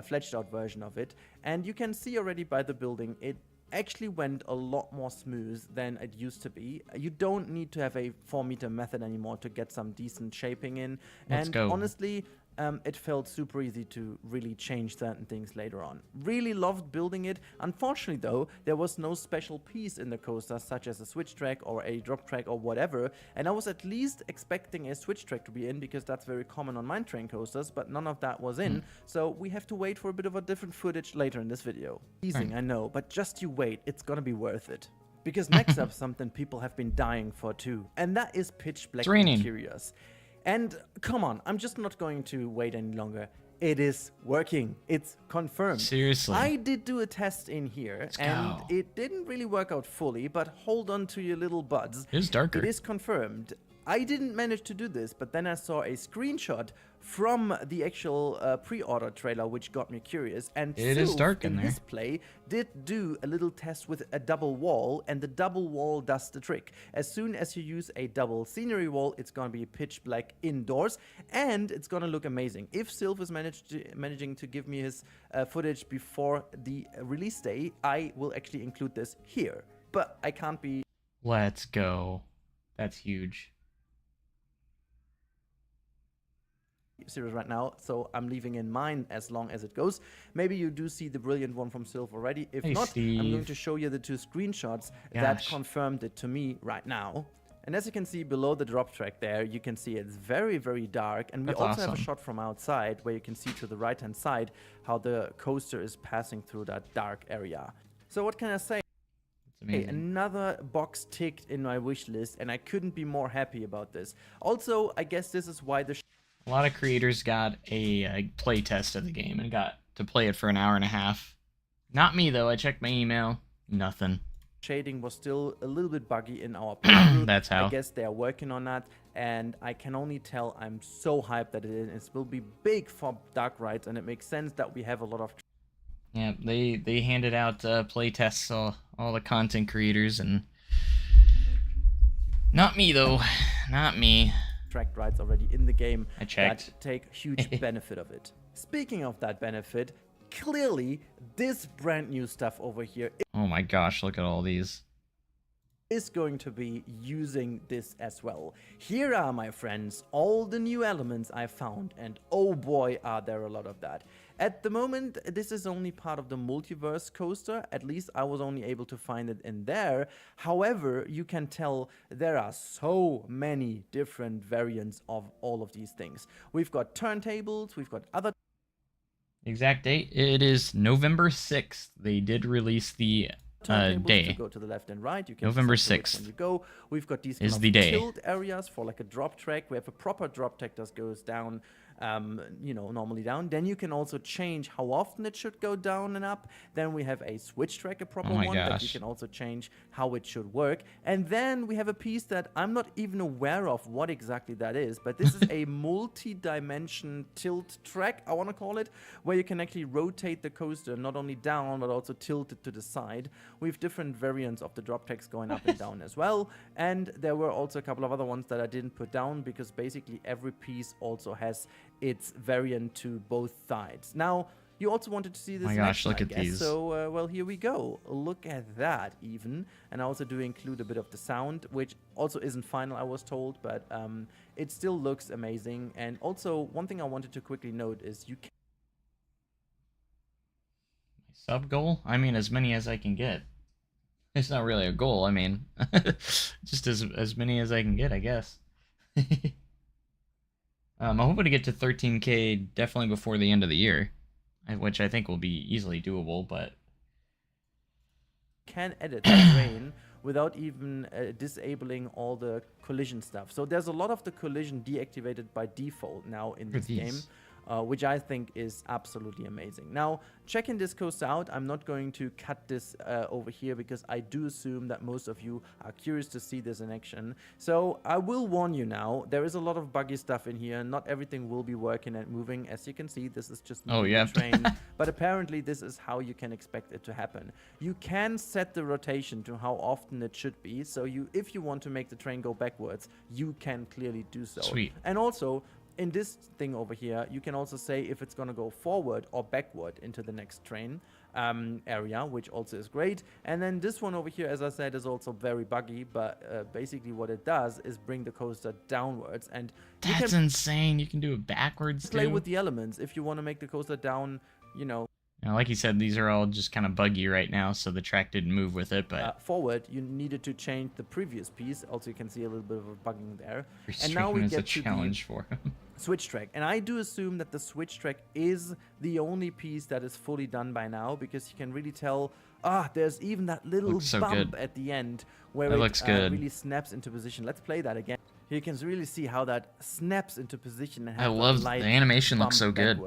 fledged out version of it. And you can see already by the building, it actually went a lot more smooth than it used to be. You don't need to have a 4-meter method anymore to get some decent shaping in. And honestly, it felt super easy to really change certain things later on. Really loved building it. Unfortunately though, there was no special piece in the coaster, such as a switch track or a drop track or whatever, and I was at least expecting a switch track to be in, because that's very common on mine train coasters, but none of that was in, so we have to wait for a bit of a different footage later in this video. Teasing, I know, but just you wait, it's gonna be worth it. Because next up, something people have been dying for too, and that is pitch black interiors. And come on, I'm just not going to wait any longer. It is working. It's confirmed. Seriously. I did do a test in here, and it didn't really work out fully, but hold on to your little buds. It is darker. It is confirmed. I didn't manage to do this, but then I saw a screenshot from the actual pre-order trailer, which got me curious. And it is dark in there. His play did do a little test with a double wall, and the double wall does the trick. As soon as you use a double scenery wall, it's going to be pitch black indoors, and it's going to look amazing. If Sylph is managing to give me his footage before the release day, I will actually include this here. But I can't be... Let's go. That's huge. Serious right now, so I'm leaving in mine as long as it goes. Maybe you do see the brilliant one from Sylph already. If not, Steve. I'm going to show you the 2 screenshots that confirmed it to me right now. And as you can see below the drop track there, you can see it's very, very dark. And we also have a shot from outside where you can see to the right-hand side how the coaster is passing through that dark area. So what can I say? Hey, another box ticked in my wish list, and I couldn't be more happy about this. Also, I guess this is why the... A lot of creators got a play test of the game and got to play it for an hour and a half Not me, though. I checked my email. Nothing. Shading was still a little bit buggy in our playthrough. That's how. I guess they are working on that, and I can only tell I'm so hyped that it will be big for Dark Rides, and it makes sense that we have a lot of. Yeah, they handed out playtests all the content creators, and not me though, not me. Tracked rides already in the game. I checked. That take huge benefit of it. Speaking of that benefit, clearly this brand new stuff over here Oh my gosh, look at all these. is going to be using this as well. Here are, my friends, all the new elements I found, and oh boy are there a lot of that. At the moment, this is only part of the multiverse coaster. At least I was only able to find it in there. However, you can tell there are so many different variants of all of these things. We've got turntables, we've got other Exact date, it is November 6th. They did release the day. to go to the left and right. You can November decide which 6th one you go. We've got these is kind of the day. tilt areas for like a drop track. We have a proper drop track that goes down, you know, normally down. Then you can also change how often it should go down and up. Then we have a switch track, a proper Oh my one that you gosh. can also change how it should work. And then we have a piece that I'm not even aware of what exactly that is, but this is a multi-dimension tilt track, I want to call it, where you can actually rotate the coaster not only down but also tilt it to the side. We have different variants of the drop tracks going up and down as well, and there were also a couple of other ones that I didn't put down because basically every piece also has its variant to both sides. Now, you also wanted to see this my next gosh, look I at guess. these. So, well, here we go. Look at that even. And I also do include a bit of the sound, which also isn't final, I was told, but it still looks amazing. And also, one thing I wanted to quickly note is you can Sub goal? I mean, as many as I can get. It's not really a goal. I mean, just as many as I can get, I guess. I'm hoping to get to 13K definitely before the end of the year, which I think will be easily doable. But edit the terrain without even disabling all the collision stuff. So there's a lot of the collision deactivated by default now in this game. Which I think is absolutely amazing. Now, checking this coaster out, I'm not going to cut this over here because I do assume that most of you are curious to see this in action. So I will warn you now, there is a lot of buggy stuff in here. Not everything will be working and moving. As you can see, this is just moving the train. But apparently this is how you can expect it to happen. You can set the rotation to how often it should be. So if you want to make the train go backwards, you can clearly do so. Sweet. And also, in this thing over here, you can also say if it's going to go forward or backward into the next train area, which also is great. And then this one over here, as I said, is also very buggy, but basically what it does is bring the coaster downwards. And that's insane. You can do it backwards, play too. with the elements. If you want to make the coaster down, you know, now, like you said, these are all just kind of buggy right now, so the track didn't move with it, but forward, you needed to change the previous piece. Also, you can see a little bit of a bugging there. And now we get to challenge the for him. switch track. And I do assume that the switch track is the only piece that is fully done by now, because you can really tell, there's even that little bump at the end where it really snaps into position. Let's play that again. You can really see how that snaps into position. And I love the animation, looks so good.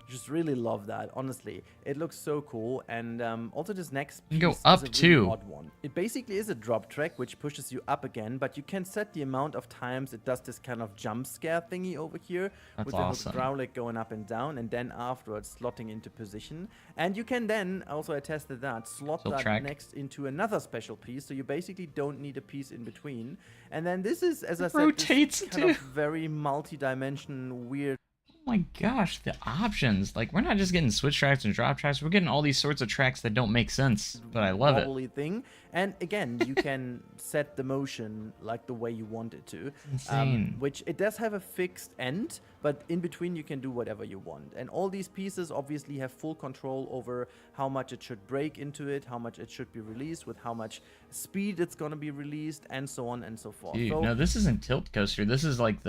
Just really love that. Honestly, it looks so cool. And also this next piece go up is a too. really odd one. It basically is a drop track which pushes you up again, but you can set the amount of times it does this kind of jump scare thingy over here. That's with awesome. the hydraulic going up and down, and then afterwards slotting into position. And you can then, also I tested that, slot that next into another special piece. So you basically don't need a piece in between. And then this is, as I said, rotates this kind of very multi-dimension, weird. Oh my gosh, the options. Like, we're not just getting switch tracks and drop tracks. We're getting all these sorts of tracks that don't make sense, but I love it. Thing. And again, you can set the motion like the way you want it to. Insane. Which it does have a fixed end, but in between you can do whatever you want. And all these pieces obviously have full control over how much it should break into it, how much it should be released, with how much speed it's going to be released, and so on and so forth. Dude, so, no, this isn't Tilt Coaster. This is like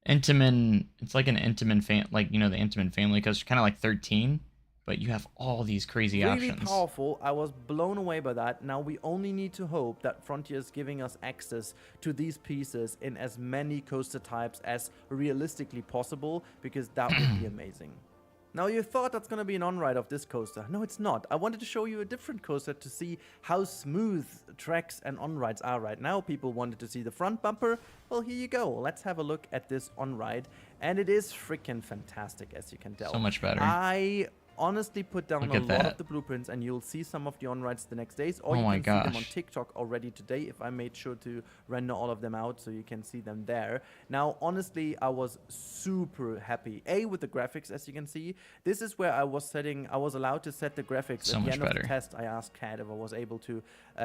Intamin. It's like an Intamin like, you know, the Intamin family coaster, kind of like 13, but you have all these crazy options. Really powerful. I was blown away by that. Now we only need to hope that Frontier is giving us access to these pieces in as many coaster types as realistically possible, because that would be amazing. Now you thought that's gonna be an on-ride of this coaster. No, it's not. I wanted to show you a different coaster to see how smooth tracks and on-rides are right now. People wanted to see the front bumper. Well, here you go. Let's have a look at this on-ride. And it is freaking fantastic, as you can tell. So much better. I honestly put down Look a at lot that. of the blueprints, and you'll see some of the on-rides the next days, or Oh you my can see them on gosh. TikTok already today, if I made sure to render all of them out so you can see them there. Now, honestly, I was super happy. With the graphics, as you can see. This is where I was allowed to set the graphics. So At the much end of better. the test, I asked Cat if I was able to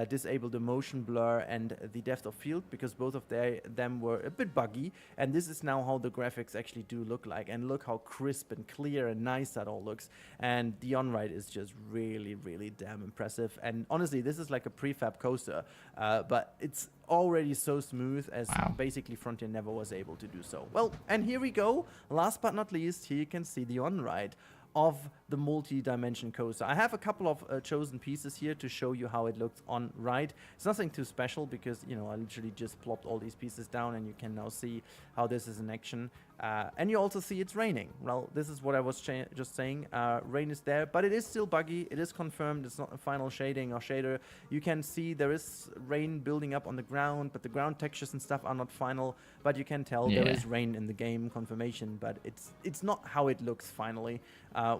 disable the motion blur and the depth of field, because both of them were a bit buggy, and this is now how the graphics actually do look like, and look how crisp and clear and nice that all looks. And the on-ride is just really, really damn impressive. And honestly, this is like a prefab coaster, but it's already so smooth, as Wow. basically Frontier never was able to do so. Well, and here we go. Last but not least, here you can see the on-ride of the multi-dimension coaster. I have a couple of chosen pieces here to show you how it looks on ride. It's nothing too special because, you know, I literally just plopped all these pieces down, and you can now see how this is in action. And you also see it's raining. Well, this is what I was just saying. Rain is there, but it is still buggy. It is confirmed. It's not a final shading or shader. You can see there is rain building up on the ground, but the ground textures and stuff are not final. But you can tell there is rain in the game, confirmation, but it's not how it looks finally,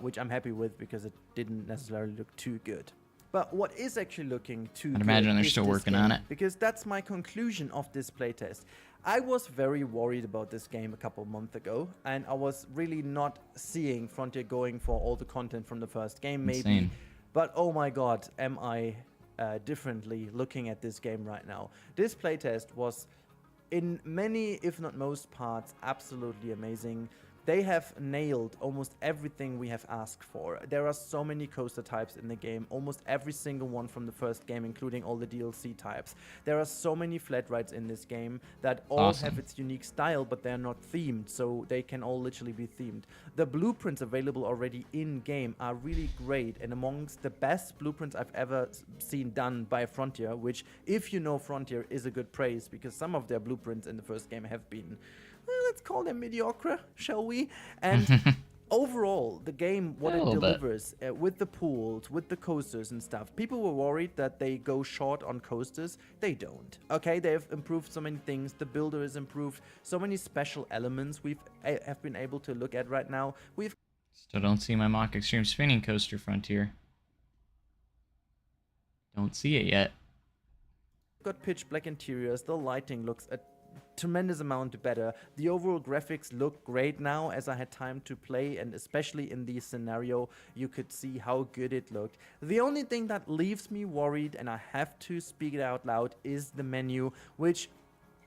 which I'm happy with because it didn't necessarily look too good. But what is actually looking too good, I'd imagine they're is still this working game, on it. because that's my conclusion of this playtest. I was very worried about this game a couple months ago, and I was really not seeing Frontier going for all the content from the first game, maybe. Insane. But oh my god, am I differently looking at this game right now. This playtest was, in many, if not most parts, absolutely amazing. They have nailed almost everything we have asked for. There are so many coaster types in the game, almost every single one from the first game, including all the DLC types. There are so many flat rides in this game that all have its unique style, but they're not themed, so they can all literally be themed. The blueprints available already in-game are really great, and amongst the best blueprints I've ever seen done by Frontier, which, if you know Frontier, is a good praise, because some of their blueprints in the first game have been, let's call them mediocre, shall we? And overall, the game, what it delivers with the pools, with the coasters and stuff, people were worried that they go short on coasters. They don't. Okay, they've improved so many things. The builder is improved. So many special elements have been able to look at right now. Still don't see my mock extreme spinning coaster, Frontier. Don't see it yet. Got pitch black interiors. The lighting looks a tremendous amount better. The overall graphics look great now, as I had time to play, and especially in this scenario you could see how good it looked. The only thing that leaves me worried, and I have to speak it out loud, is the menu, which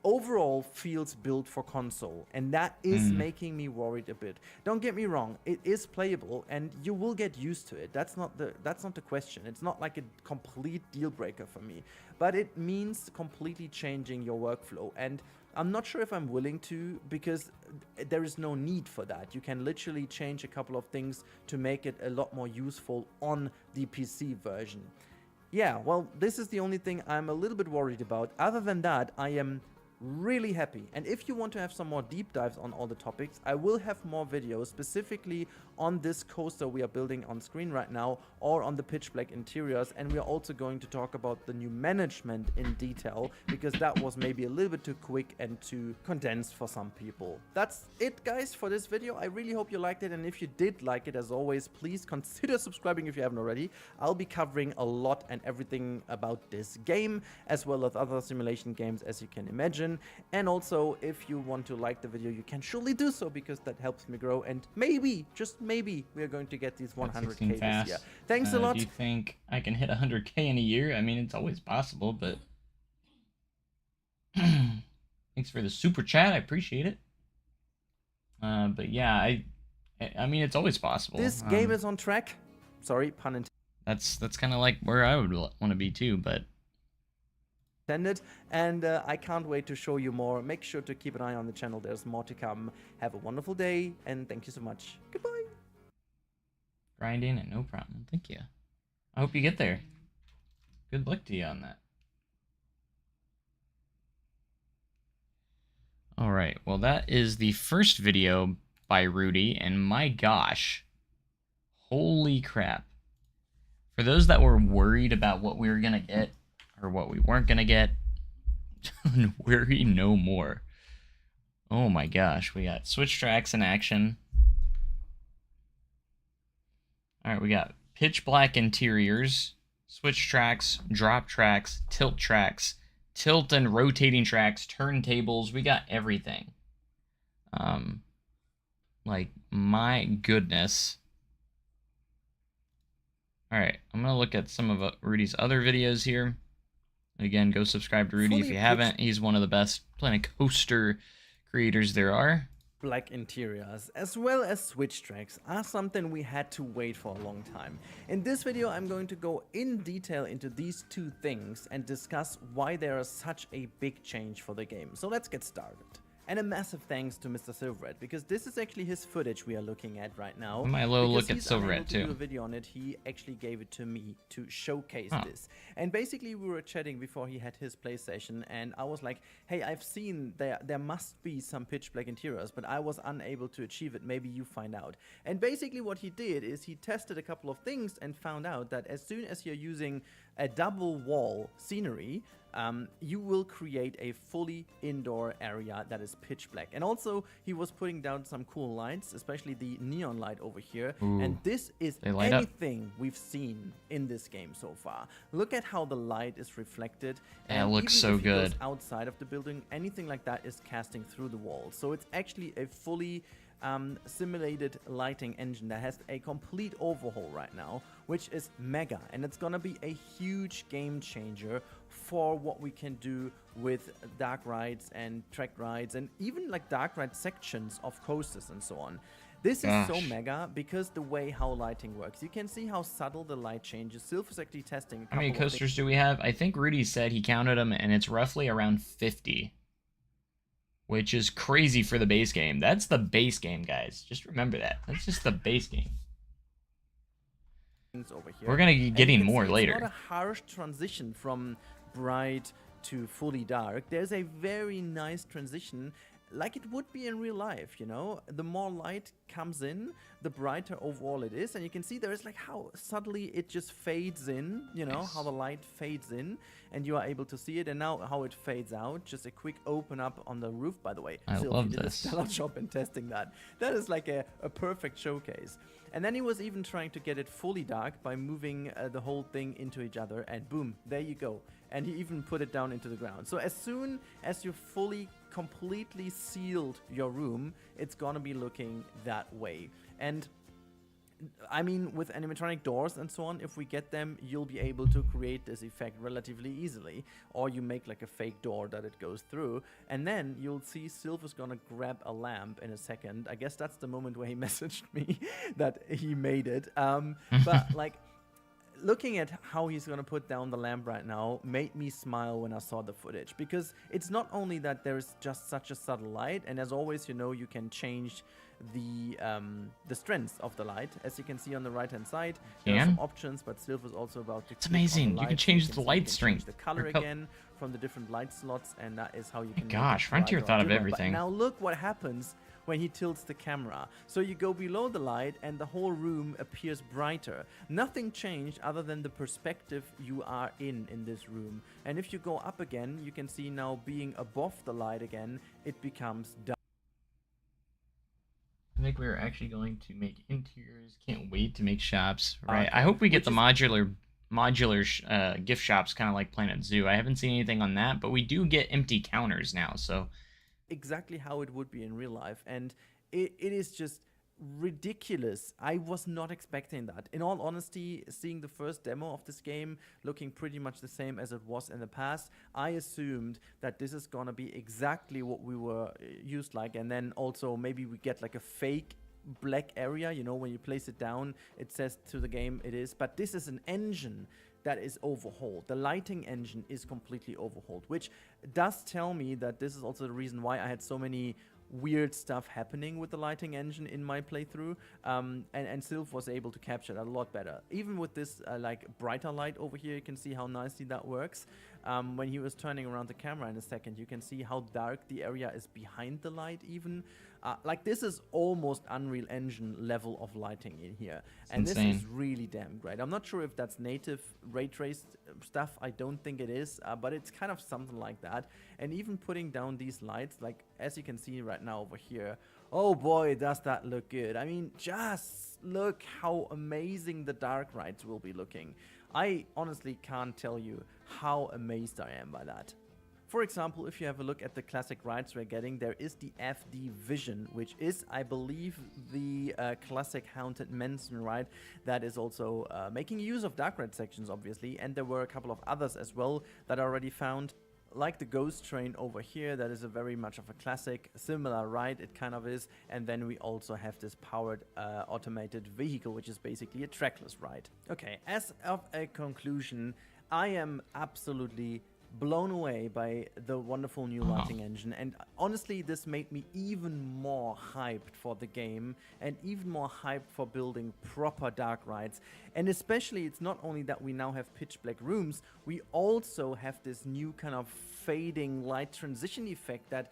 overall feels built for console, and that is making me worried a bit. Don't get me wrong, it is playable and you will get used to it. That's not the question. It's not like a complete deal breaker for me, but it means completely changing your workflow, and I'm not sure if I'm willing to, because there is no need for that. You can literally change a couple of things to make it a lot more useful on the PC version. Yeah, well, this is the only thing I'm a little bit worried about. Other than that, I am really happy. And if you want to have some more deep dives on all the topics, I will have more videos specifically on this coaster we are building on screen right now, or on the pitch black interiors, and we are also going to talk about the new management in detail, because that was maybe a little bit too quick and too condensed for some people. That's it, guys, for this video. I really hope you liked it, and if you did like it, as always, please consider subscribing if you haven't already. I'll be covering a lot and everything about this game, as well as other simulation games, as you can imagine. And also, if you want to like the video, you can surely do so, because that helps me grow, and maybe, just maybe, we are going to get these 100k this year. Thanks a lot. Do you think I can hit 100k in a year? I mean, it's always possible, but thanks for the super chat. I appreciate it. But yeah, I mean, it's always possible. This game is on track. Sorry, pun intended. That's kind of like where I would want to be too, but and I can't wait to show you more. Make sure to keep an eye on the channel. There's more to come. Have a wonderful day, and thank you so much. Goodbye. grinding and no problem. Thank you. I hope you get there. Good luck to you on that. Alright, well that is the first video by Rudy, and my gosh, Holy crap. For those that were worried about what we were going to get or what we weren't going to get, worry no more. Oh my gosh, we got switch tracks in action. Alright, we got pitch black interiors, switch tracks, drop tracks, tilt and rotating tracks, turntables. We got everything. Like, my goodness. Alright, I'm going to look at some of Rudy's other videos here. Again, go subscribe to Rudy if you haven't. He's one of the best Planet Coaster creators there are. Black interiors as well as switch tracks are something we had to wait for a long time. In this video I'm going to go in detail into these two things and discuss why they are such a big change for the game. So let's get started. And a massive thanks to Mr. Silverhead, because this is actually his footage we are looking at right now. My low look at Silverhead too. Do a video on it. He actually gave it to me to showcase this. And basically we were chatting before he had his PlayStation, and I was like, hey, I've seen there must be some pitch black interiors, but I was unable to achieve it. Maybe you find out. And basically what he did is he tested a couple of things and found out that as soon as you're using a double wall scenery, you will create a fully indoor area that is pitch black. And also he was putting down some cool lights, especially the neon light over here. Ooh, and this is anything we've seen in this game so far. Look at how the light is reflected. Yeah, and it looks so good. Outside of the building, anything like that is casting through the walls. So it's actually a fully simulated lighting engine that has a complete overhaul right now, which is mega, and it's gonna be a huge game changer for what we can do with dark rides and track rides and even like dark ride sections of coasters and so on. This is so mega because the way how lighting works. You can see how subtle the light changes. Sylph is actually testing. How many coasters do we have? I think Rudy said he counted them, and it's roughly around 50. Which is crazy for the base game. That's the base game, guys. Just remember that. That's just the base game. Over here. We're going to be getting more later. It's not a harsh transition from bright to fully dark. There's a very nice transition, like it would be in real life, you know? The more light comes in, the brighter overall it is. And you can see there is like how subtly it just fades in, you know, how the light fades in and you are able to see it. And now how it fades out. Just a quick open up on the roof, by the way. I love this. A stellar job in testing that. That is like a perfect showcase. And then he was even trying to get it fully dark by moving the whole thing into each other, and boom, there you go. And he even put it down into the ground. So as soon as you completely sealed your room, it's gonna be looking that way. And I mean, with animatronic doors and so on, if we get them, you'll be able to create this effect relatively easily. Or you make like a fake door that it goes through, and then you'll see Sylph is gonna grab a lamp in a second. I guess that's the moment where he messaged me that he made it. But like, looking at how he's gonna put down the lamp right now made me smile when I saw the footage, because it's not only that there's just such a subtle light, and as always, you know, you can change the strength of the light. As you can see on the right hand side, there are some options, but Sylph is also about to. It's amazing. You can change the light strength, the color again from the different light slots, and that is how you can. Gosh, Frontier thought of everything. But now look what happens when he tilts the camera. So you go below the light and the whole room appears brighter. Nothing changed other than the perspective you are in this room. And if you go up again, you can see now being above the light again, it becomes dark. I think we're actually going to make interiors. Can't wait to make shops. Right. I hope we get the modular gift shops, kind of like Planet Zoo. I haven't seen anything on that, but we do get empty counters now. So exactly how it would be in real life, and it is just ridiculous. I was not expecting that. In all honesty, seeing the first demo of this game looking pretty much the same as it was in the past, I assumed that this is gonna be exactly what we were used like, and then also maybe we get like a fake black area, you know, when you place it down, it says to the game it is, but this is an engine that is overhauled. The lighting engine is completely overhauled, which does tell me that this is also the reason why I had so many weird stuff happening with the lighting engine in my playthrough, and Sylph was able to capture that a lot better. Even with this like brighter light over here, you can see how nicely that works. When he was turning around the camera in a second, you can see how dark the area is behind the light even. Like this is almost Unreal Engine level of lighting in here, and this insane. is really damn great. I'm not sure if that's native ray traced stuff. I don't think it is, but it's kind of something like that. And even putting down these lights, like as you can see right now over here, oh boy, does that look good. I mean, just look how amazing the dark rides will be looking. I honestly can't tell you how amazed I am by that. For example, if you have a look at the classic rides we're getting, there is the FD Vision, which is, I believe, the classic Haunted Mansion ride that is also making use of dark ride sections, obviously, and there were a couple of others as well that I already found. Like the Ghost Train over here, that is a very much of a classic, similar ride, it kind of is. And then we also have this powered automated vehicle, which is basically a trackless ride. Okay, as of a conclusion, I am absolutely blown away by the wonderful new lighting engine, and honestly this made me even more hyped for the game and even more hyped for building proper dark rides. And especially, it's not only that we now have pitch black rooms, we also have this new kind of fading light transition effect that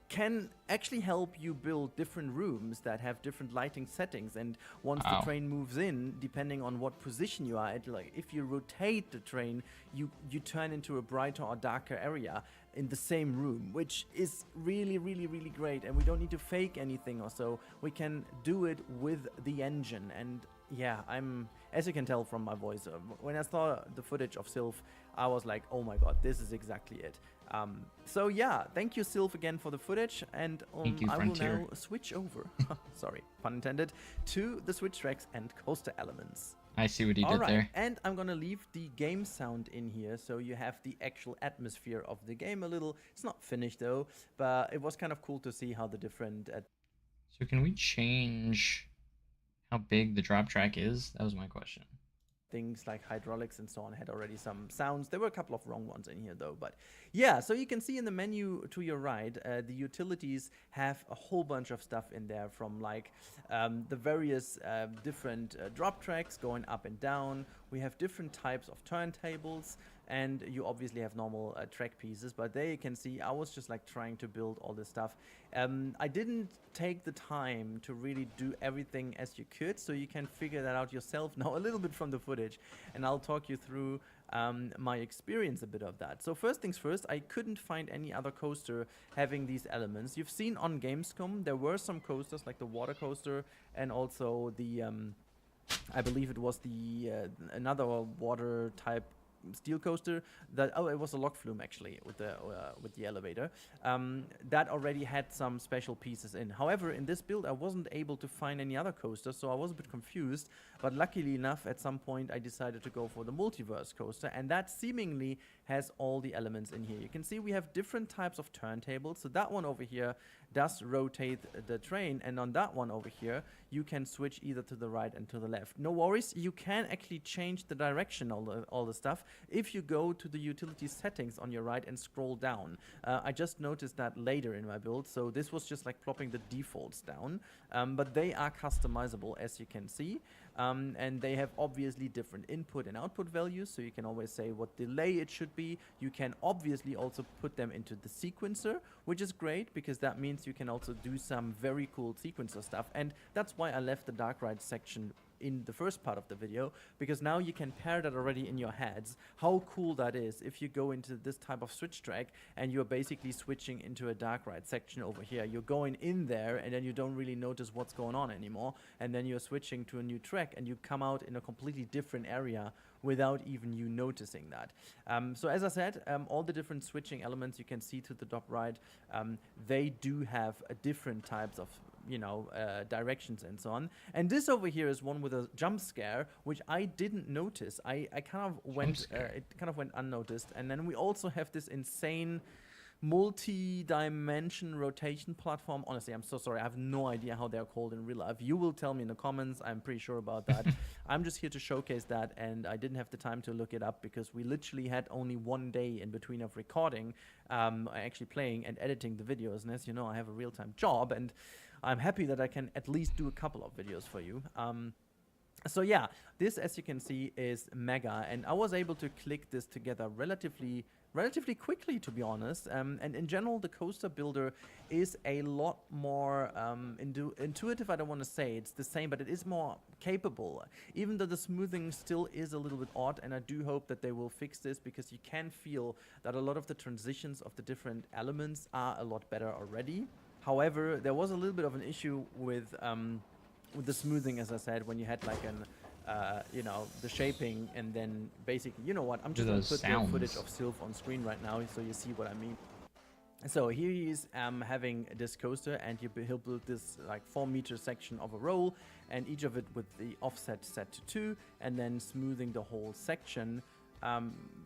can actually help you build different rooms that have different lighting settings. And once the train moves in, depending on what position you are at, like if you rotate the train, you turn into a brighter or darker area in the same room, which is really, really, really great. And we don't need to fake anything or so. We can do it with the engine. And yeah, as you can tell from my voice, when I saw the footage of Sylph, I was like, oh my god, this is exactly it. So yeah, thank you Sylph again for the footage, and Thank you, I will Frontier. now switch over, sorry, pun intended, to the switch tracks and coaster elements. I see what he did Alright, there. and I'm gonna leave the game sound in here, so you have the actual atmosphere of the game a little. It's not finished though, but it was kind of cool to see how the different So can we change how big the drop track is? That was my question. things like hydraulics and so on had already some sounds. There were a couple of wrong ones in here though, but yeah, so you can see in the menu to your right, the utilities have a whole bunch of stuff in there, from like the various different drop tracks going up and down. We have different types of turntables, and you obviously have normal track pieces, but there you can see I was just like trying to build all this stuff. I didn't take the time to really do everything as you could, so you can figure that out yourself now a little bit from the footage, and I'll talk you through my experience a bit of that. So first things first, I couldn't find any other coaster having these elements. You've seen on Gamescom there were some coasters like the water coaster, and also the I believe it was the another water type steel coaster that, oh, it was a log flume actually with the elevator, that already had some special pieces in. However, in this build I wasn't able to find any other coaster, so I was a bit confused, but luckily enough at some point I decided to go for the multiverse coaster, and that seemingly has all the elements in here. You can see we have different types of turntables. So that one over here does rotate the train, and on that one over here you can switch either to the right and to the left. No worries, you can actually change the direction, all the stuff, if you go to the utility settings on your right and scroll down. I just noticed that later in my build, so this was just like plopping the defaults down, but they are customizable as you can see. And they have obviously different input and output values, so you can always say what delay it should be. You can obviously also put them into the sequencer, which is great because that means you can also do some very cool sequencer stuff, and that's why I left the dark ride section in the first part of the video, because now you can pair that already in your heads, how cool that is if you go into this type of switch track and you're basically switching into a dark ride section over here. You're going in there and then you don't really notice what's going on anymore, and then you're switching to a new track and you come out in a completely different area without even you noticing that. So as I said, all the different switching elements you can see to the top right, they do have different types of directions and so on. And this over here is one with a jump scare, which I didn't notice. I kind of went, it kind of went unnoticed. And then we also have this insane multi-dimension rotation platform. Honestly, I'm so sorry. I have no idea how they're called in real life. You will tell me in the comments. I'm pretty sure about that. I'm just here to showcase that, and I didn't have the time to look it up because we literally had only one day in between of recording, actually playing and editing the videos. And as you know, I have a real-time job, and I'm happy that I can at least do a couple of videos for you. So yeah, this, as you can see, is mega, and I was able to click this together relatively relatively quickly, to be honest. And in general, the coaster builder is a lot more intuitive. I don't want to say it's the same, but it is more capable. Even though the smoothing still is a little bit odd, and I do hope that they will fix this, because you can feel that a lot of the transitions of the different elements are a lot better already. However, there was a little bit of an issue with the smoothing, as I said, when you had like an you know, the shaping, and then basically, you know what, I'm just gonna put the footage of Sylph on screen right now so you see what I mean. So here he is having this coaster, and he'll build this like 4-meter section of a roll, and each of it with the offset set to 2, and then smoothing the whole section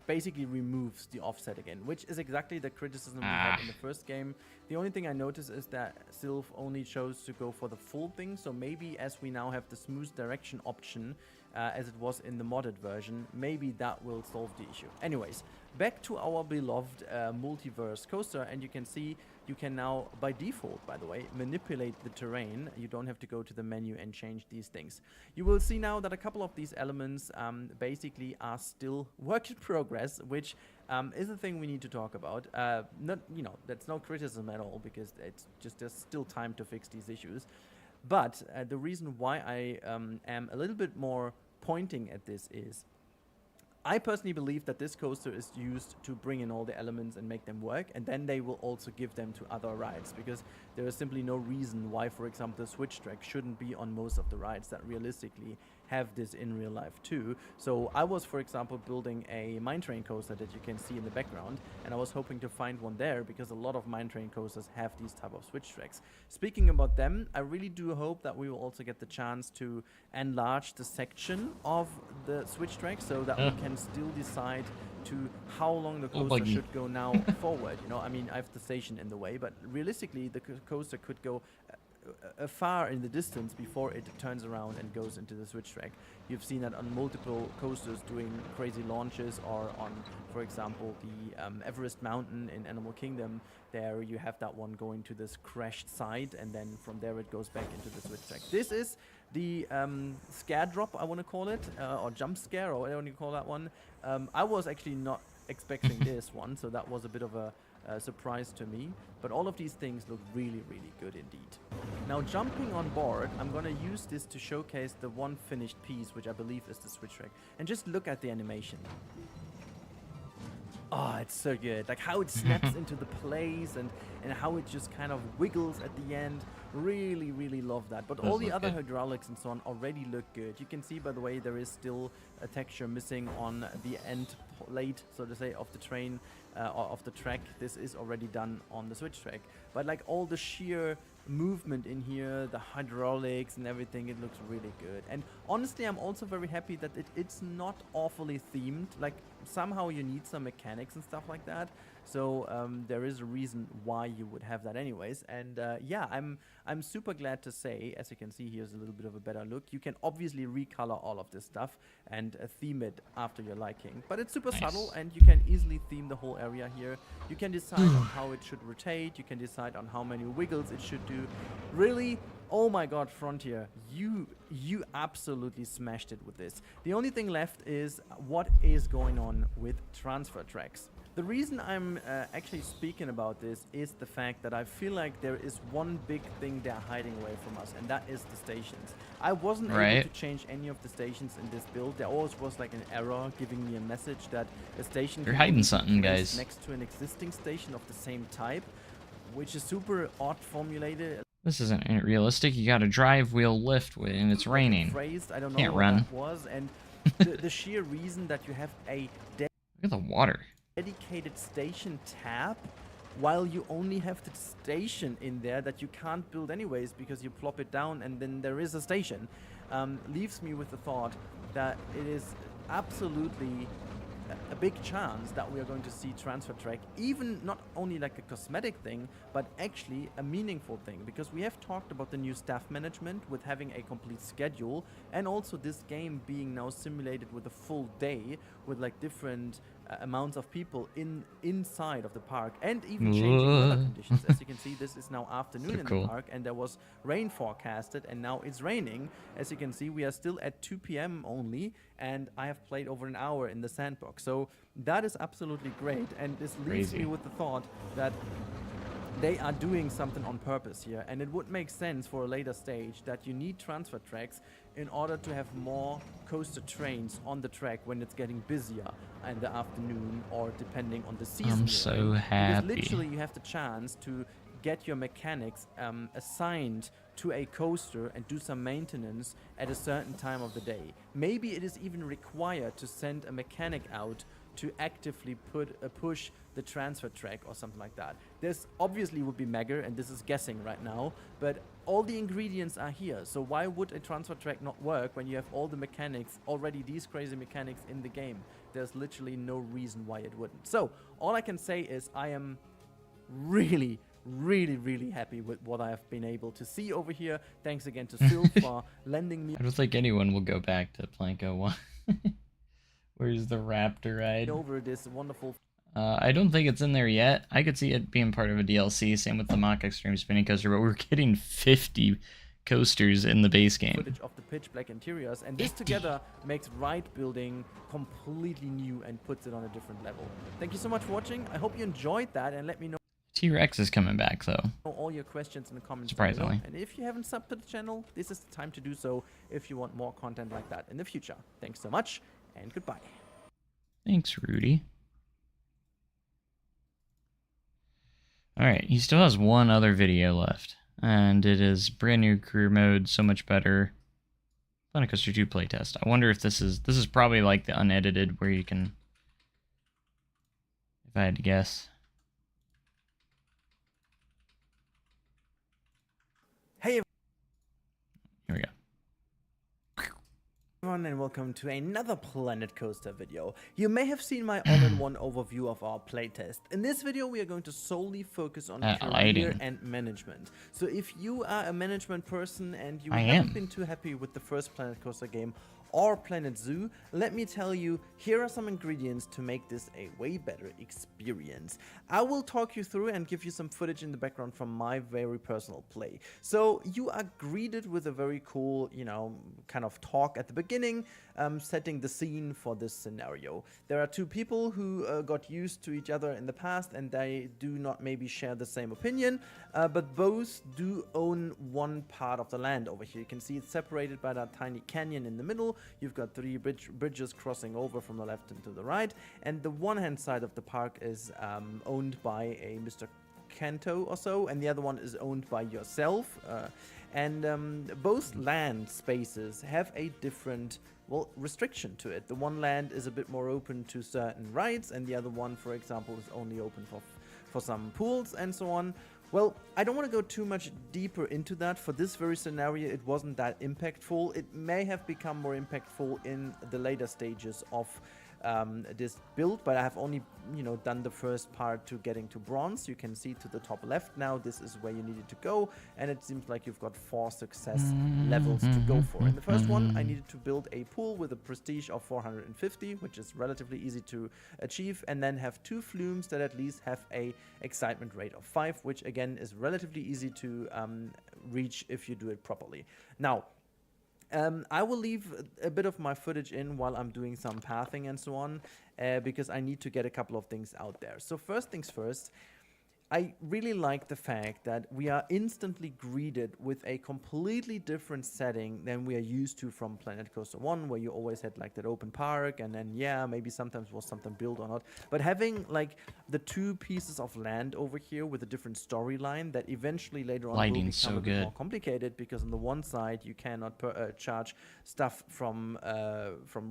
basically removes the offset again, which is exactly the criticism we had in the first game. The only thing I noticed is that Sylph only chose to go for the full thing, so maybe as we now have the smooth direction option, as it was in the modded version, maybe that will solve the issue. Anyways, back to our beloved multiverse coaster, and you can see you can now, by default, by the way, manipulate the terrain. You don't have to go to the menu and change these things. You will see now that a couple of these elements basically are still work in progress, which is the thing we need to talk about. Not, you know, that's no criticism at all, because it's just there's still time to fix these issues. But the reason why I am a little bit more pointing at this is, I personally believe that this coaster is used to bring in all the elements and make them work, and then they will also give them to other rides, because there is simply no reason why, for example, the switch track shouldn't be on most of the rides that realistically have this in real life too. So I was, for example, building a mine train coaster that you can see in the background, and I was hoping to find one there, because a lot of mine train coasters have these type of switch tracks. Speaking about them, I really do hope that we will also get the chance to enlarge the section of the switch track, so that we can still decide to how long the coaster should go now forward. You know, I mean, I have the station in the way, but realistically the coaster could go far in the distance before it turns around and goes into the switch track. You've seen that on multiple coasters doing crazy launches, or on, for example, the Everest Mountain in Animal Kingdom. There you have that one going to this crashed side, and then from there it goes back into the switch track. This is the scare drop, I want to call it, or jump scare, or whatever you call that one. I was actually not expecting this one, so that was a bit of a surprise to me, but all of these things look really, really good indeed. Now, jumping on board, I'm gonna use this to showcase the one finished piece, which I believe is the switch track, and just look at the animation. Oh, it's so good. Like how it snaps into the place, and how it just kind of wiggles at the end. Really, really love that. But all the other hydraulics and so on already look good. You can see, by the way, there is still a texture missing on the end plate, so to say, of the train, or of the track. This is already done on the switch track. But like all the sheer movement in here, the hydraulics and everything, it looks really good. And honestly, I'm also very happy that it's not awfully themed. Like somehow you need some mechanics and stuff like that, so there is a reason why you would have that anyways. And yeah, I'm super glad to say, as you can see, here's a little bit of a better look. You can obviously recolor all of this stuff and theme it after your liking, but it's super subtle, and you can easily theme the whole area here. You can decide on how it should rotate, you can decide on how many wiggles it should do. Really, oh my god, Frontier, you absolutely smashed it with this. The only thing left is what is going on with transfer tracks. The reason I'm actually speaking about this is the fact that I feel like there is one big thing they're hiding away from us, and that is the stations. I wasn't able to change any of the stations in this build. There always was like an error giving me a message that a station You're hiding something, guys, next to an existing station of the same type, which is super odd formulated. This isn't realistic. You got a drive wheel lift with, and it's raining. Phrased, I don't know Can't what run. that was, and the sheer reason that you have a Look at the water. dedicated station tab, while you only have the station in there that you can't build anyways, because you plop it down and then there is a station, leaves me with the thought that it is absolutely a big chance that we are going to see transfer track, even not only like a cosmetic thing, but actually a meaningful thing, because we have talked about the new staff management with having a complete schedule, and also this game being now simulated with a full day with like different amounts of people inside of the park, and even changing weather conditions. As you can see, this is now afternoon So in cool. the park, and there was rain forecasted, and now it's raining. As you can see, we are still at 2 p.m. only, and I have played over an hour in the Sandbox. So that is absolutely great, and this leaves Crazy. me with the thought that they are doing something on purpose here, and it would make sense for a later stage that you need transfer tracks in order to have more coaster trains on the track when it's getting busier in the afternoon, or depending on the season. I'm you're so in. happy. Because literally you have the chance to get your mechanics assigned to a coaster and do some maintenance at a certain time of the day. Maybe it is even required to send a mechanic out to actively push the transfer track or something like that. This obviously would be mega, and this is guessing right now, but all the ingredients are here. So why would a transfer track not work when you have all the mechanics, already these crazy mechanics in the game? There's literally no reason why it wouldn't. So all I can say is I am really happy with what I have been able to see over here. Thanks again to Sil for lending me I don't think anyone will go back to Planko 1. Where's the Raptor ride? over this wonderful I don't think it's in there yet. I could see it being part of a DLC, same with the Mock Extreme Spinning Coaster, but we're getting 50 coasters in the base game. footage of the pitch black interiors, and this together makes ride building completely new and puts it on a different level. Thank you so much for watching. I hope you enjoyed that, and let me know T-Rex is coming back, though. all your questions in the comments below. Surprisingly. And if you haven't subbed to the channel, this is the time to do so if you want more content like that in the future. Thanks so much, and goodbye. Thanks, Rudy. Alright, he still has one other video left, and it is brand new career mode, so much better. Planet Coaster 2 playtest. I wonder if this is probably like the unedited where you can, if I had to guess. Hey Here we go. everyone, and welcome to another Planet Coaster video. You may have seen my all-in-one overview of our playtest. In this video we are going to solely focus on career lighting. and management. So if you are a management person and you I haven't am. been too happy with the first Planet Coaster game or Planet Zoo, let me tell you, here are some ingredients to make this a way better experience. I will talk you through and give you some footage in the background from my very personal play. So you are greeted with a very cool, kind of talk at the beginning, setting the scene for this scenario. There are two people who got used to each other in the past, and they do not maybe share the same opinion, but both do own one part of the land over here. You can see it's separated by that tiny canyon in the middle. You've got three bridges crossing over from the left and to the right, and the one hand side of the park is owned by a Mr. Kanto or so, and the other one is owned by yourself. Both land spaces have a different restriction to it. The one land is a bit more open to certain rides, and the other one, for example, is only open for some pools and so on. Well, I don't want to go too much deeper into that. For this very scenario, it wasn't that impactful. It may have become more impactful in the later stages of this build, but I have only done the first part to getting to bronze. You can see to the top left now, this is where you needed to go, and it seems like you've got 4 success levels to go for. In the first one, I needed to build a pool with a prestige of 450, which is relatively easy to achieve, and then have 2 flumes that at least have a excitement rate of 5, which again is relatively easy to reach if you do it properly. Now, I will leave a bit of my footage in while I'm doing some pathing and so on, because I need to get a couple of things out there. So first things first, I really like the fact that we are instantly greeted with a completely different setting than we are used to from Planet Coaster 1, where you always had like that open park, and then maybe sometimes was something built or not. But having like the 2 pieces of land over here with a different storyline that eventually later on will become a bit more complicated, because on the one side you cannot charge stuff from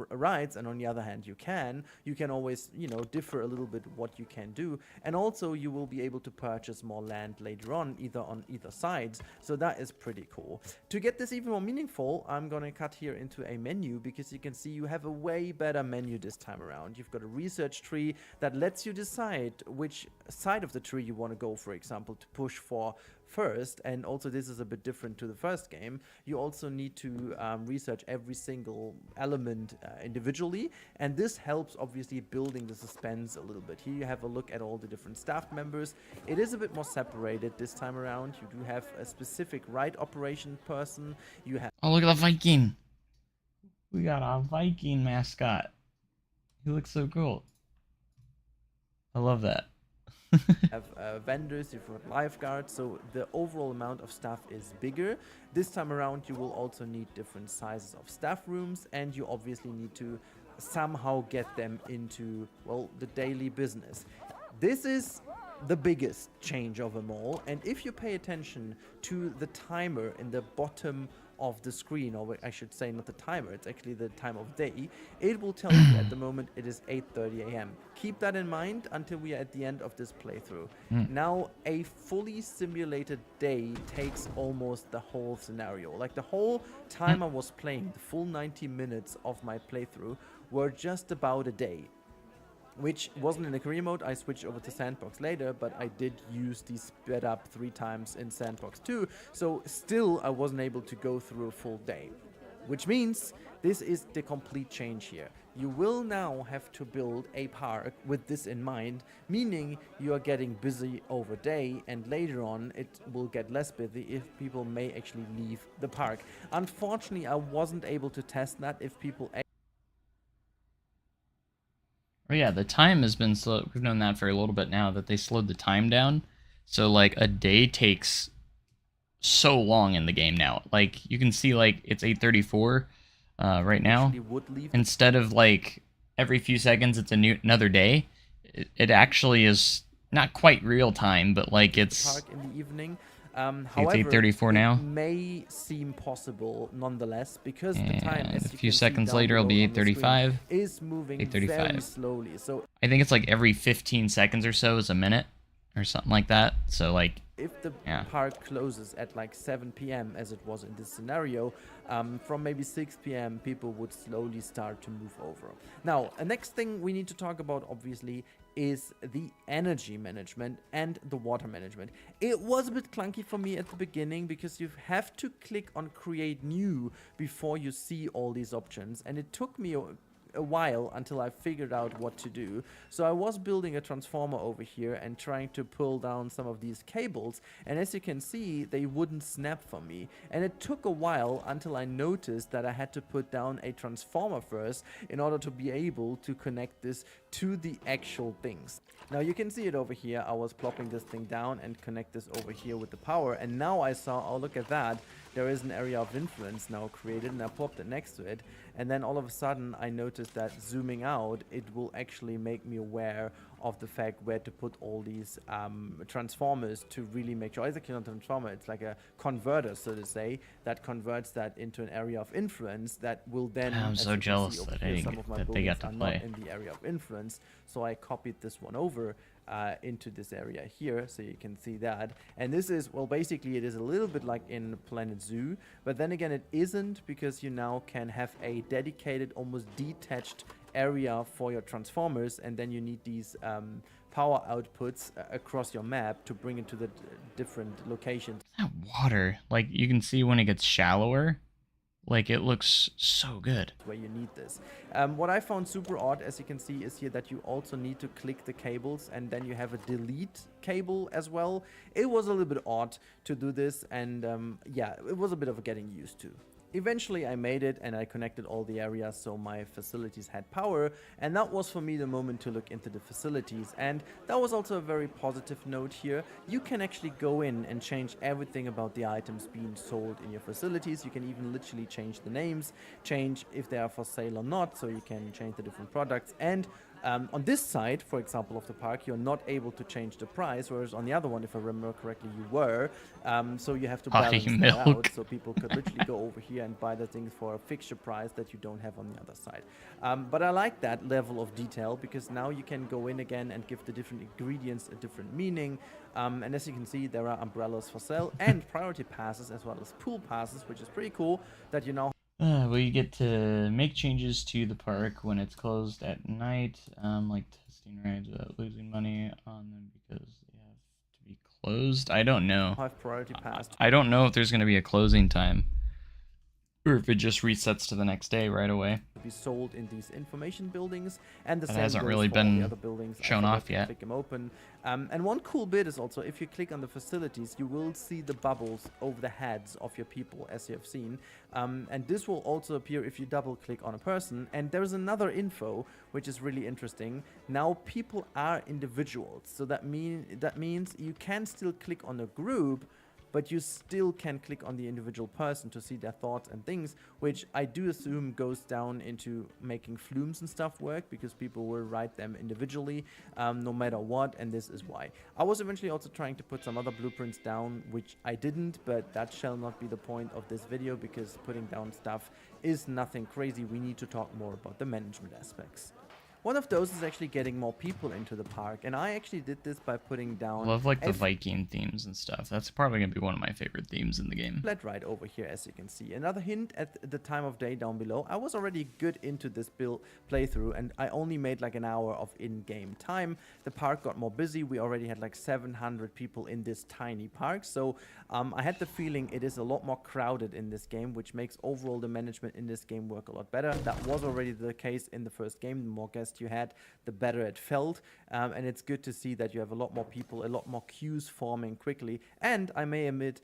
rides, and on the other hand you can always differ a little bit what you can do, and also you will be able to purchase more land later on either sides. So that is pretty cool. To get this even more meaningful, I'm gonna cut here into a menu, because you can see you have a way better menu this time around. You've got a research tree that lets you decide which side of the tree you want to go, for example, to push for first, and also this is a bit different to the first game, you also need to research every single element individually, and this helps obviously building the suspense a little bit. Here you have a look at all the different staff members. It is a bit more separated this time around. You do have a specific right operation person. You have Oh, look at the Viking. We got a Viking mascot. He looks so cool. I love that. vendors, you've got lifeguards, so the overall amount of staff is bigger. This time around you will also need different sizes of staff rooms, and you obviously need to somehow get them into, well, the daily business. This is the biggest change of them all, and if you pay attention to the timer in the bottom of the screen, or I should say not the timer, it's actually the time of day, it will tell you at the moment it is 8:30 a.m. Keep that in mind until we are at the end of this playthrough. Now, a fully simulated day takes almost the whole scenario. Like the whole time I was playing, the full 90 minutes of my playthrough were just about a day. Which wasn't in the career mode. I switched over to Sandbox later, but I did use the sped up 3 times in Sandbox 2, so still I wasn't able to go through a full day. Which means this is the complete change here. You will now have to build a park with this in mind, meaning you are getting busy over day, and later on it will get less busy if people may actually leave the park. Unfortunately, I wasn't able to test that if people Oh yeah, the time has been slow. We've known that for a little bit now, that they slowed the time down. So like a day takes so long in the game now. Like you can see like it's 8:34 right now. would leave Instead of like every few seconds it's another day. It actually is not quite real time, but like it's park in the evening. it's 8:34 now. It may seem possible nonetheless, because the time, as A you few can see seconds down later it'll be below on the screen, 8:35. is moving 8:35. very slowly. So I think it's like every 15 seconds or so is a minute or something like that. So like if the yeah. park closes at like 7 p.m. as it was in this scenario, from maybe 6 p.m. people would slowly start to move over. Now, the next thing we need to talk about obviously is the energy management and the water management. It was a bit clunky for me at the beginning because you have to click on create new before you see all these options, and it took me a while until I figured out what to do. So I was building a transformer over here and trying to pull down some of these cables, and as you can see, they wouldn't snap for me, and it took a while until I noticed that I had to put down a transformer first in order to be able to connect this to the actual things. Now you can see it over here. I was plopping this thing down and connect this over here with the power, and now I saw, oh look at that, there is an area of influence now created, and I popped it next to it, and then all of a sudden I noticed that zooming out, it will actually make me aware of the fact where to put all these transformers to really make sure. It's actually not a transformer, it's like a converter, so to say, that converts that into an area of influence that will then, I'm so jealous that they got to play in the area of influence. So I copied this one over into this area here, so you can see that. And this is, well, basically it is a little bit like in Planet Zoo, but then again it isn't, because you now can have a dedicated, almost detached area for your transformers, and then you need these power outputs across your map to bring it to the different locations. That water, like you can see when it gets shallower, like it looks so good. Where you need this. What I found super odd, as you can see, is here that you also need to click the cables, and then you have a delete cable as well. It was a little bit odd to do this, and yeah, it was a bit of a getting used to. Eventually I made it, and I connected all the areas so my facilities had power, and that was for me the moment to look into the facilities. And that was also a very positive note here. You can actually go in and change everything about the items being sold in your facilities. You can even literally change the names, change if they are for sale or not, so you can change the different products. And on this side, for example, of the park, you're not able to change the price, whereas on the other one, if I remember correctly, you were. So you have to balance that out, so people could literally go over here and buy the things for a fixture price that you don't have on the other side. But I like that level of detail, because now you can go in again and give the different ingredients a different meaning. And as you can see, there are umbrellas for sale and priority passes, as well as pool passes, which is pretty cool that you now Well, you get to make changes to the park when it's closed at night, like testing rides without losing money on them because they have to be closed? I don't know. have priority pass I don't know if there's going to be a closing time or if it just resets to the next day right away. to be sold in these information buildings, and the That same hasn't goes really for all the been other buildings. I shown forgot off to yet. click them open. And one cool bit is also, if you click on the facilities, you will see the bubbles over the heads of your people, as you have seen. And this will also appear if you double click on a person. And there's another info which is really interesting. Now people are individuals, so that means you can still click on a group, but you still can click on the individual person to see their thoughts and things, which I do assume goes down into making flumes and stuff work, because people will write them individually, no matter what, and this is why. I was eventually also trying to put some other blueprints down, which I didn't, but that shall not be the point of this video, because putting down stuff is nothing crazy. We need to talk more about the management aspects. One of those is actually getting more people into the park, and I actually did this by putting down... I love like the Viking themes and stuff. That's probably going to be one of my favorite themes in the game. Flat right over here, as you can see. Another hint at the time of day down below. I was already good into this playthrough, and I only made like an hour of in-game time. The park got more busy. We already had like 700 people in this tiny park, so I had the feeling it is a lot more crowded in this game, which makes overall the management in this game work a lot better. That was already the case in the first game. The more guests you had, the better it felt, and it's good to see that you have a lot more people, a lot more queues forming quickly. And I may admit,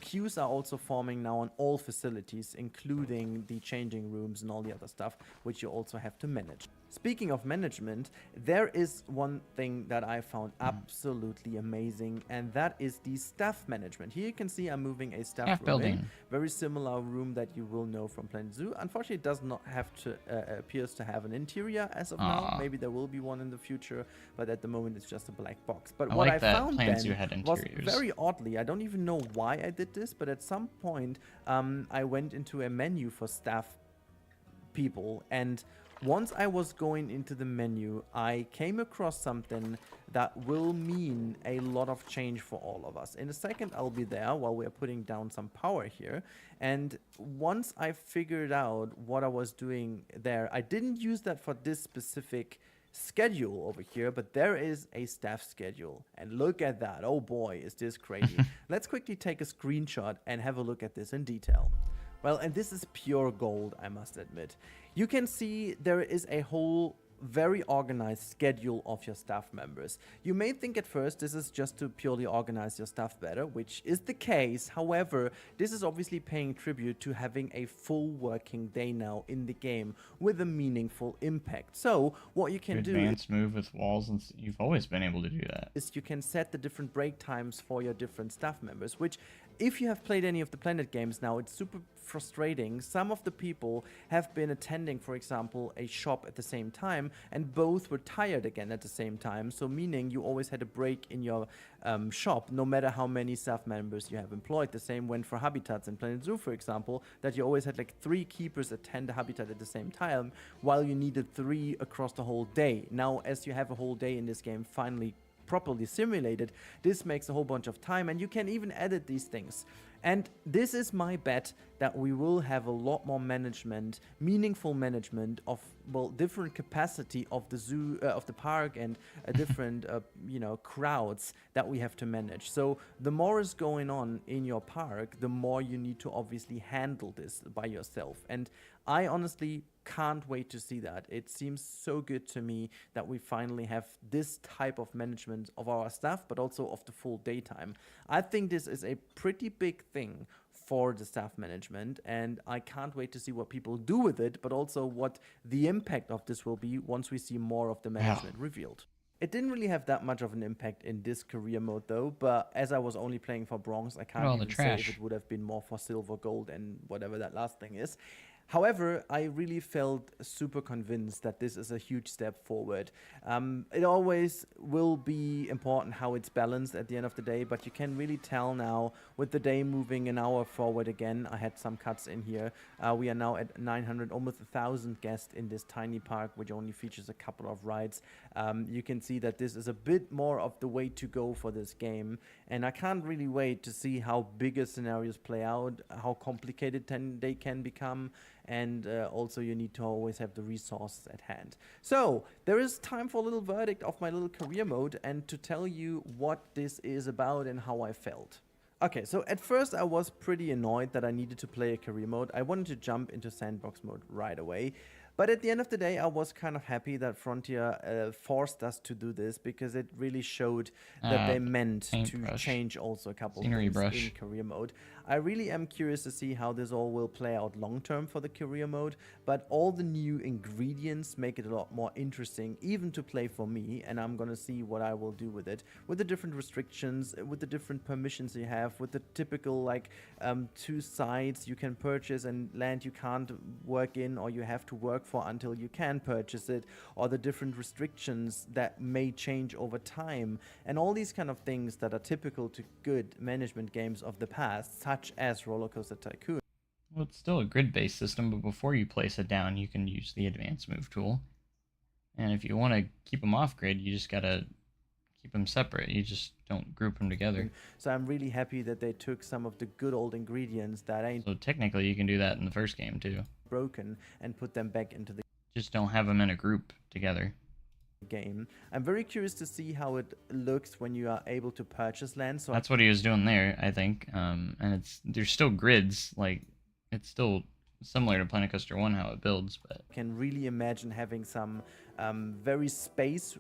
queues are also forming now on all facilities, including the changing rooms and all the other stuff, which you also have to manage. Speaking of management, there is one thing that I found absolutely amazing, and that is the staff management. Here you can see I'm moving a staff room building. in. Very similar room that you will know from Planet Zoo. Unfortunately, it does not have to, appears to have an interior as of now. Maybe there will be one in the future, but at the moment it's just a black box. But what I found then was very oddly, I don't even know why I did this, but at some point I went into a menu for staff people, and once I was going into the menu, I came across something that will mean a lot of change for all of us. In a second, I'll be there while we're putting down some power here. And once I figured out what I was doing there, I didn't use that for this specific schedule over here, but there is a staff schedule, and look at that. Oh boy, is this crazy. Let's quickly take a screenshot and have a look at this in detail. Well, and this is pure gold, I must admit. You can see there is a whole very organized schedule of your staff members. You may think at first this is just to purely organize your staff better, which is the case. However, this is obviously paying tribute to having a full working day now in the game with a meaningful impact. So what you can do advanced move with walls, and you've always been able to do that. Is you can set the different break times for your different staff members, which if you have played any of the Planet games now, it's super frustrating. Some of the people have been attending, for example, a shop at the same time, and both were tired again at the same time. So meaning you always had a break in your shop, no matter how many staff members you have employed. The same went for habitats in Planet Zoo, for example, that you always had like 3 keepers attend a habitat at the same time, while you needed 3 across the whole day. Now, as you have a whole day in this game finally properly simulated, this makes a whole bunch of time, and you can even edit these things. And this is my bet that we will have a lot more management, meaningful management of, well, different capacity of the zoo, of the park, and different, crowds that we have to manage. So the more is going on in your park, the more you need to obviously handle this by yourself. And I honestly can't wait to see that. It seems so good to me that we finally have this type of management of our staff, but also of the full daytime. I think this is a pretty big thing for the staff management, and I can't wait to see what people do with it, but also what the impact of this will be once we see more of the management revealed. It didn't really have that much of an impact in this career mode though, but as I was only playing for bronze, I can't even say if it would have been more for silver, gold, and whatever that last thing is. However, I really felt super convinced that this is a huge step forward. It always will be important how it's balanced at the end of the day, but you can really tell now with the day moving an hour forward again. I had some cuts in here. We are now at 900, almost 1,000 guests in this tiny park, which only features a couple of rides. You can see that this is a bit more of the way to go for this game, and I can't really wait to see how bigger scenarios play out, how complicated they can become, and also you need to always have the resources at hand. So there is time for a little verdict of my little career mode and to tell you what this is about and how I felt. Okay, so at first I was pretty annoyed that I needed to play a career mode. I wanted to jump into sandbox mode right away. But at the end of the day, I was kind of happy that Frontier forced us to do this because it really showed that they meant to change also a couple of things in career mode. I really am curious to see how this all will play out long term for the career mode, but all the new ingredients make it a lot more interesting even to play for me, and I'm gonna see what I will do with it, with the different restrictions, with the different permissions you have, with the typical like 2 sites you can purchase and land you can't work in or you have to work for until you can purchase it, or the different restrictions that may change over time, and all these kind of things that are typical to good management games of the past, such as Roller Coaster Tycoon. Well, it's still a grid-based system, but before you place it down, you can use the advanced move tool. And if you want to keep them off grid, you just gotta keep them separate. You just don't group them together. So I'm really happy that they took some of the good old ingredients that ain't So technically you can do that in the first game too. Broken and put them back into the just don't have them in a group together. Game. I'm very curious to see how it looks when you are able to purchase land. So that's what he was doing there, I think. And there's still grids, like it's still similar to Planet Coaster 1 how it builds, but I can really imagine having some very space.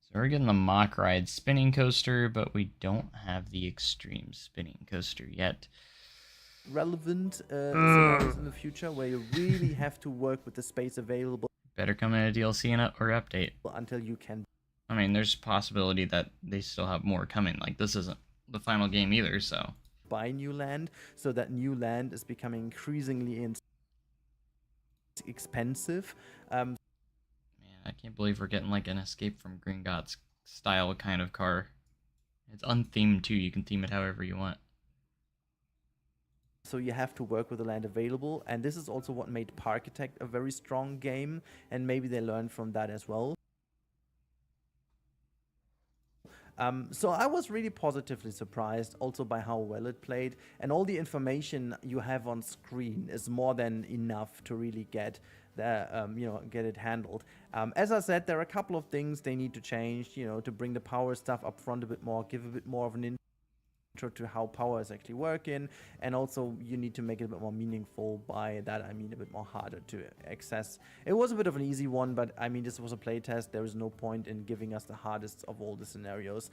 So we're getting the mock ride spinning coaster, but we don't have the extreme spinning coaster yet. Relevant scenarios in the future where you really have to work with the space available. Better come in a DLC or update. Until you can. I mean, there's a possibility that they still have more coming. Like, this isn't the final game either, so. Buy new land, so that new land is becoming increasingly expensive. Man, I can't believe we're getting like an Escape from Gringotts style kind of car. It's unthemed too. You can theme it however you want. So you have to work with the land available, and this is also what made Parkitect a very strong game, and maybe they learned from that as well. So I was really positively surprised also by how well it played, and all the information you have on screen is more than enough to really get get it handled. As I said, there are a couple of things they need to change, to bring the power stuff up front a bit more, give a bit more of an intro to how power is actually working, and also you need to make it a bit more meaningful. By that I mean a bit more harder to access. It was a bit of an easy one, but I mean this was a playtest. There is no point in giving us the hardest of all the scenarios.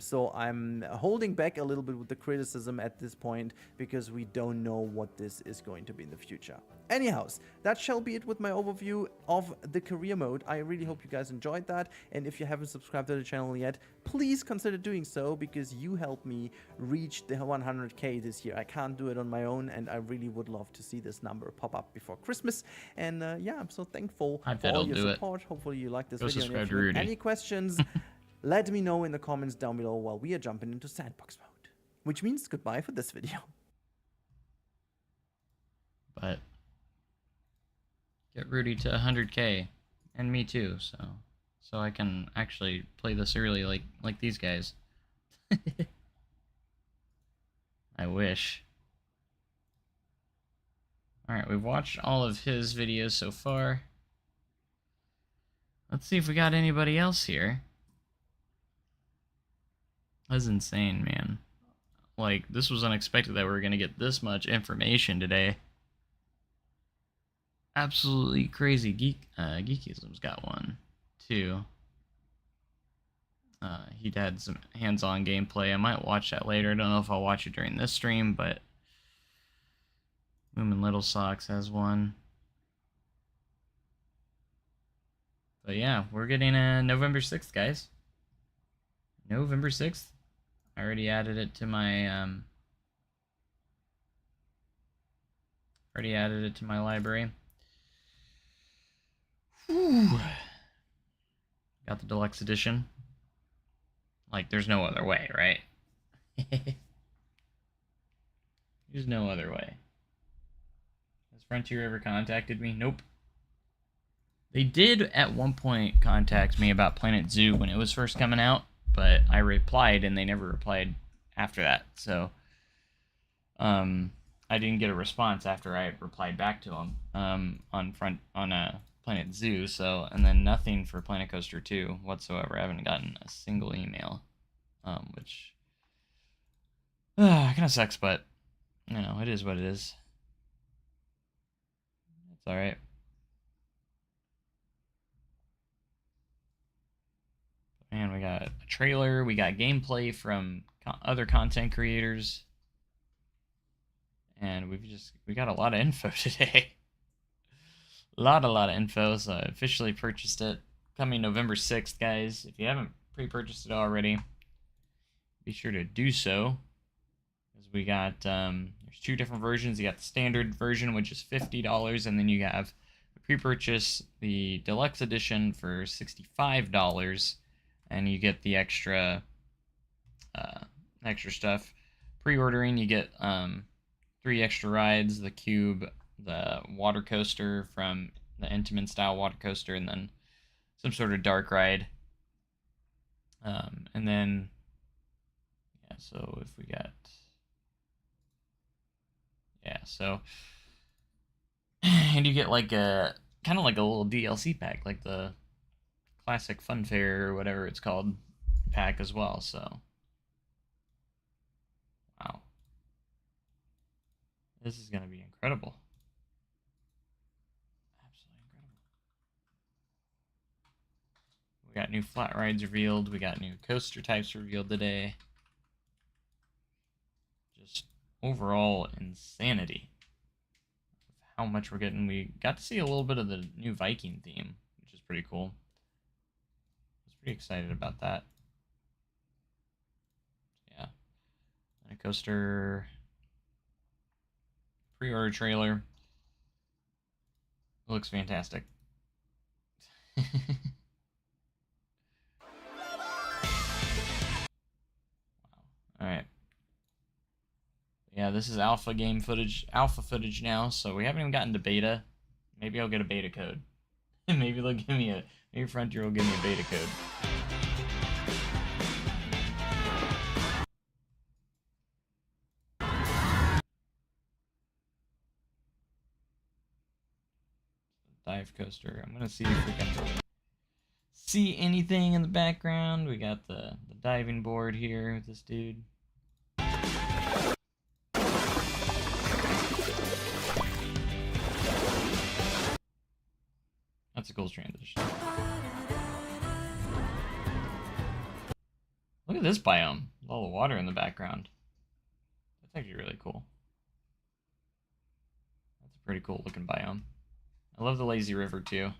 So I'm holding back a little bit with the criticism at this point because we don't know what this is going to be in the future. Anyhows, that shall be it with my overview of the career mode. I really hope you guys enjoyed that, and if you haven't subscribed to the channel yet, please consider doing so because you help me reach the 100k this year. I can't do it on my own, and I really would love to see this number pop up before Christmas. And yeah, I'm so thankful for all your support. Hopefully you like this video. And if you have any questions, let me know in the comments down below while we are jumping into sandbox mode. Which means goodbye for this video. But get Rudy to 100k, and me too, so I can actually play this early like these guys. I wish. Alright, we've watched all of his videos so far. Let's see if we got anybody else here. That's insane, man. Like, this was unexpected that we were gonna get this much information today. Absolutely crazy. Geekism's got one, too. He'd had some hands-on gameplay. I might watch that later. I don't know if I'll watch it during this stream, but Moomin Little Socks has one. But yeah, we're getting November 6th, guys. November 6th. I already added it to my library. Whew. Got the deluxe edition. Like, there's no other way, right? There's no other way. Has Frontier ever contacted me? Nope. They did at one point contact me about Planet Zoo when it was first coming out, but I replied and they never replied after that. So, I didn't get a response after I replied back to him on Planet Zoo. So, and then nothing for Planet Coaster 2 whatsoever. I haven't gotten a single email, which kind of sucks, but you know, it is what it is. It's all right. And we got a trailer. We got gameplay from other content creators. And we got a lot of info today. a lot of info. So I officially purchased it. Coming November 6th, guys. If you haven't pre-purchased it already, be sure to do so. Because we got, there's 2 different versions. You got the standard version, which is $50. And then you have the pre-purchase, the deluxe edition for $65. And you get the extra stuff. Pre-ordering, you get 3 extra rides: the cube, the water coaster from the Intamin style water coaster, and then some sort of dark ride. And then yeah, so if we got so and you get like a kind of like a little DLC pack, like the classic fun fair or whatever it's called pack as well. So wow, this is gonna be incredible. Absolutely incredible. We got new flat rides revealed. We got new coaster types revealed today. Just overall insanity of how much we're getting. We got to see a little bit of the new Viking theme, which is pretty cool. Pretty excited about that. Yeah. And a coaster pre-order trailer. It looks fantastic. Wow. Alright. Yeah, this is alpha footage now, so we haven't even gotten to beta. Maybe I'll get a beta code. Maybe they'll give me maybe Frontier will give me a beta code. Dive coaster. I'm gonna see if we can see anything in the background. We got the diving board here with this dude. That's a cool transition. Look at this biome with all the water in the background. That's actually really cool. That's a pretty cool looking biome. I love the lazy river too.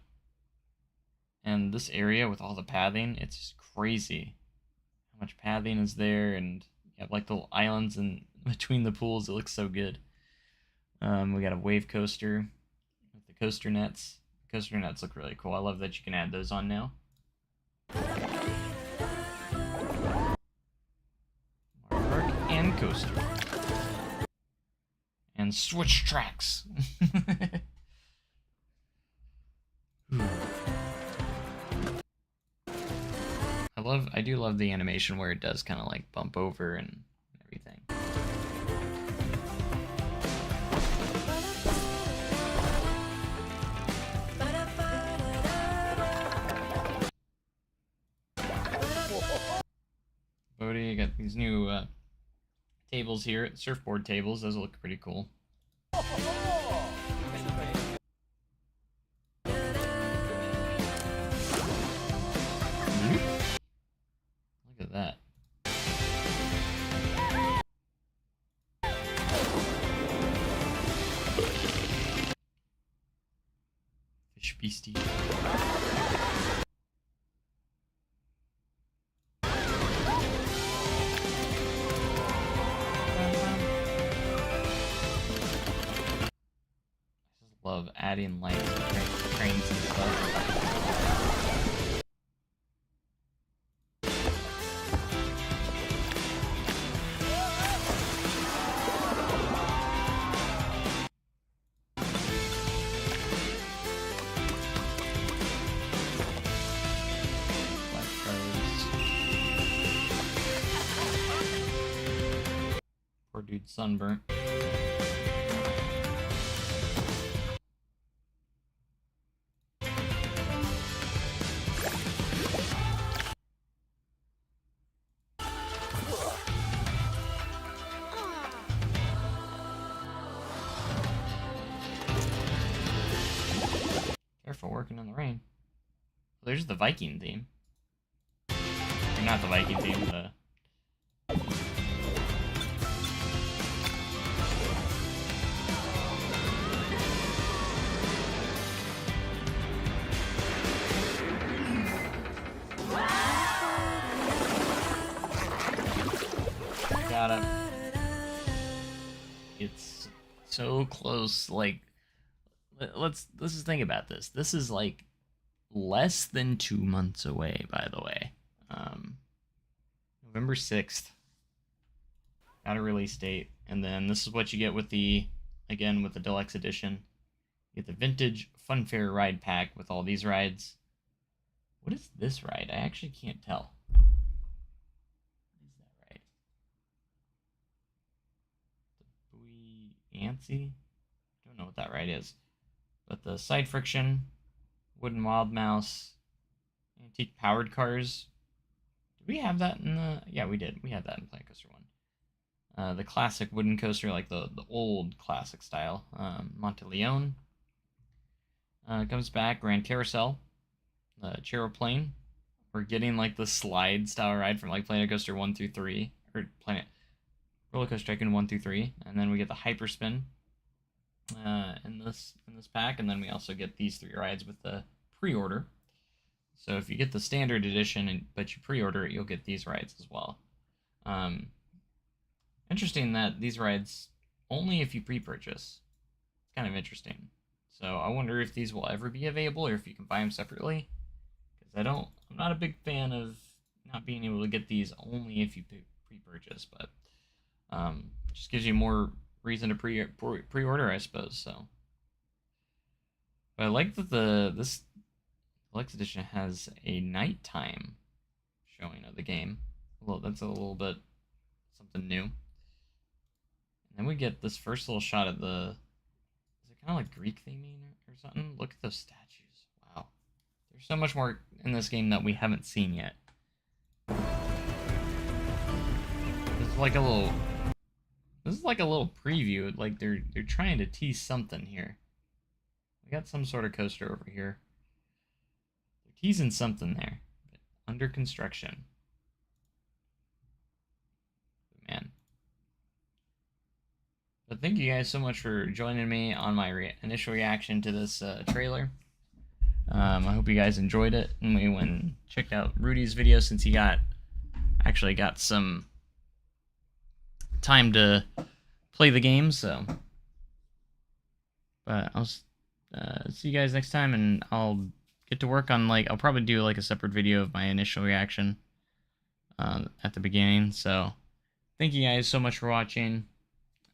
And this area with all the pathing, it's just crazy how much pathing is there, and you have like little islands in between the pools. It looks so good. We got a wave coaster with the coaster nets. Coaster nets look really cool. I love that you can add those on now. Park and coaster. And switch tracks. I do love the animation where it does kind of like bump over and everything. Bodie, got these new tables here, surfboard tables. Those look pretty cool. Look at that. Fish beastie. Love adding lights to trains and stuff. Poor dude sunburnt. for working in the rain. There's the Viking theme. Or not the Viking theme, the... Got him. It's so close. Like, let's just think about this. This is like less than 2 months away, by the way. November 6th. Got a release date. And then this is what you get with the, again, with the deluxe edition. You get the vintage Funfair ride pack with all these rides. What is this ride? I actually can't tell. What is that ride? The Buoy Antsy? I don't know what that ride is. But the side friction, wooden wild mouse, antique powered cars. Did we have that in the... Yeah, we did. We had that in Planet Coaster 1. The classic wooden coaster, like the old classic style. Monteleone. Comes back. Grand Carousel. Chairplane. We're getting like the slide style ride from like Planet Coaster 1 through 3. Or Planet... Roller Coaster Tycoon 1 through 3. And then we get the Hyperspin. In this pack, and then we also get these 3 rides with the pre-order. So if you get the standard edition but you pre-order it, you'll get these rides as well. Interesting that these rides only if you pre-purchase. It's kind of interesting. So I wonder if these will ever be available or if you can buy them separately. Because I'm not a big fan of not being able to get these only if you pre-purchase, but just gives you more reason to pre-order, I suppose. So, but I like that this deluxe edition has a nighttime showing of the game. Well, that's a little bit something new. And then we get this first little shot of the... Is it kind of like Greek theming or something? Look at those statues. Wow. There's so much more in this game that we haven't seen yet. It's like a little... This is like a little preview. Like they're trying to tease something here. We got some sort of coaster over here. They're teasing something there. Under construction. Man. But thank you guys so much for joining me on my initial reaction to this trailer. I hope you guys enjoyed it, and we went and checked out Rudy's video since he actually got some time to play the game. So, but I'll see you guys next time, and I'll get to work on I'll probably do like a separate video of my initial reaction at the beginning. So, thank you guys so much for watching.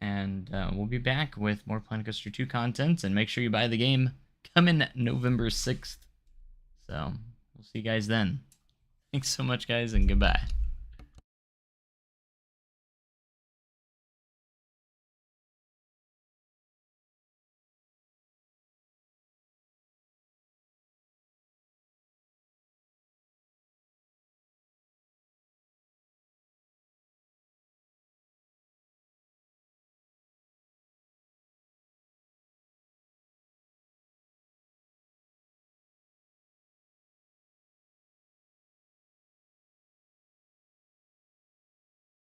And we'll be back with more Planet Coaster 2 content. And make sure you buy the game coming November 6th. So, we'll see you guys then. Thanks so much, guys, and goodbye.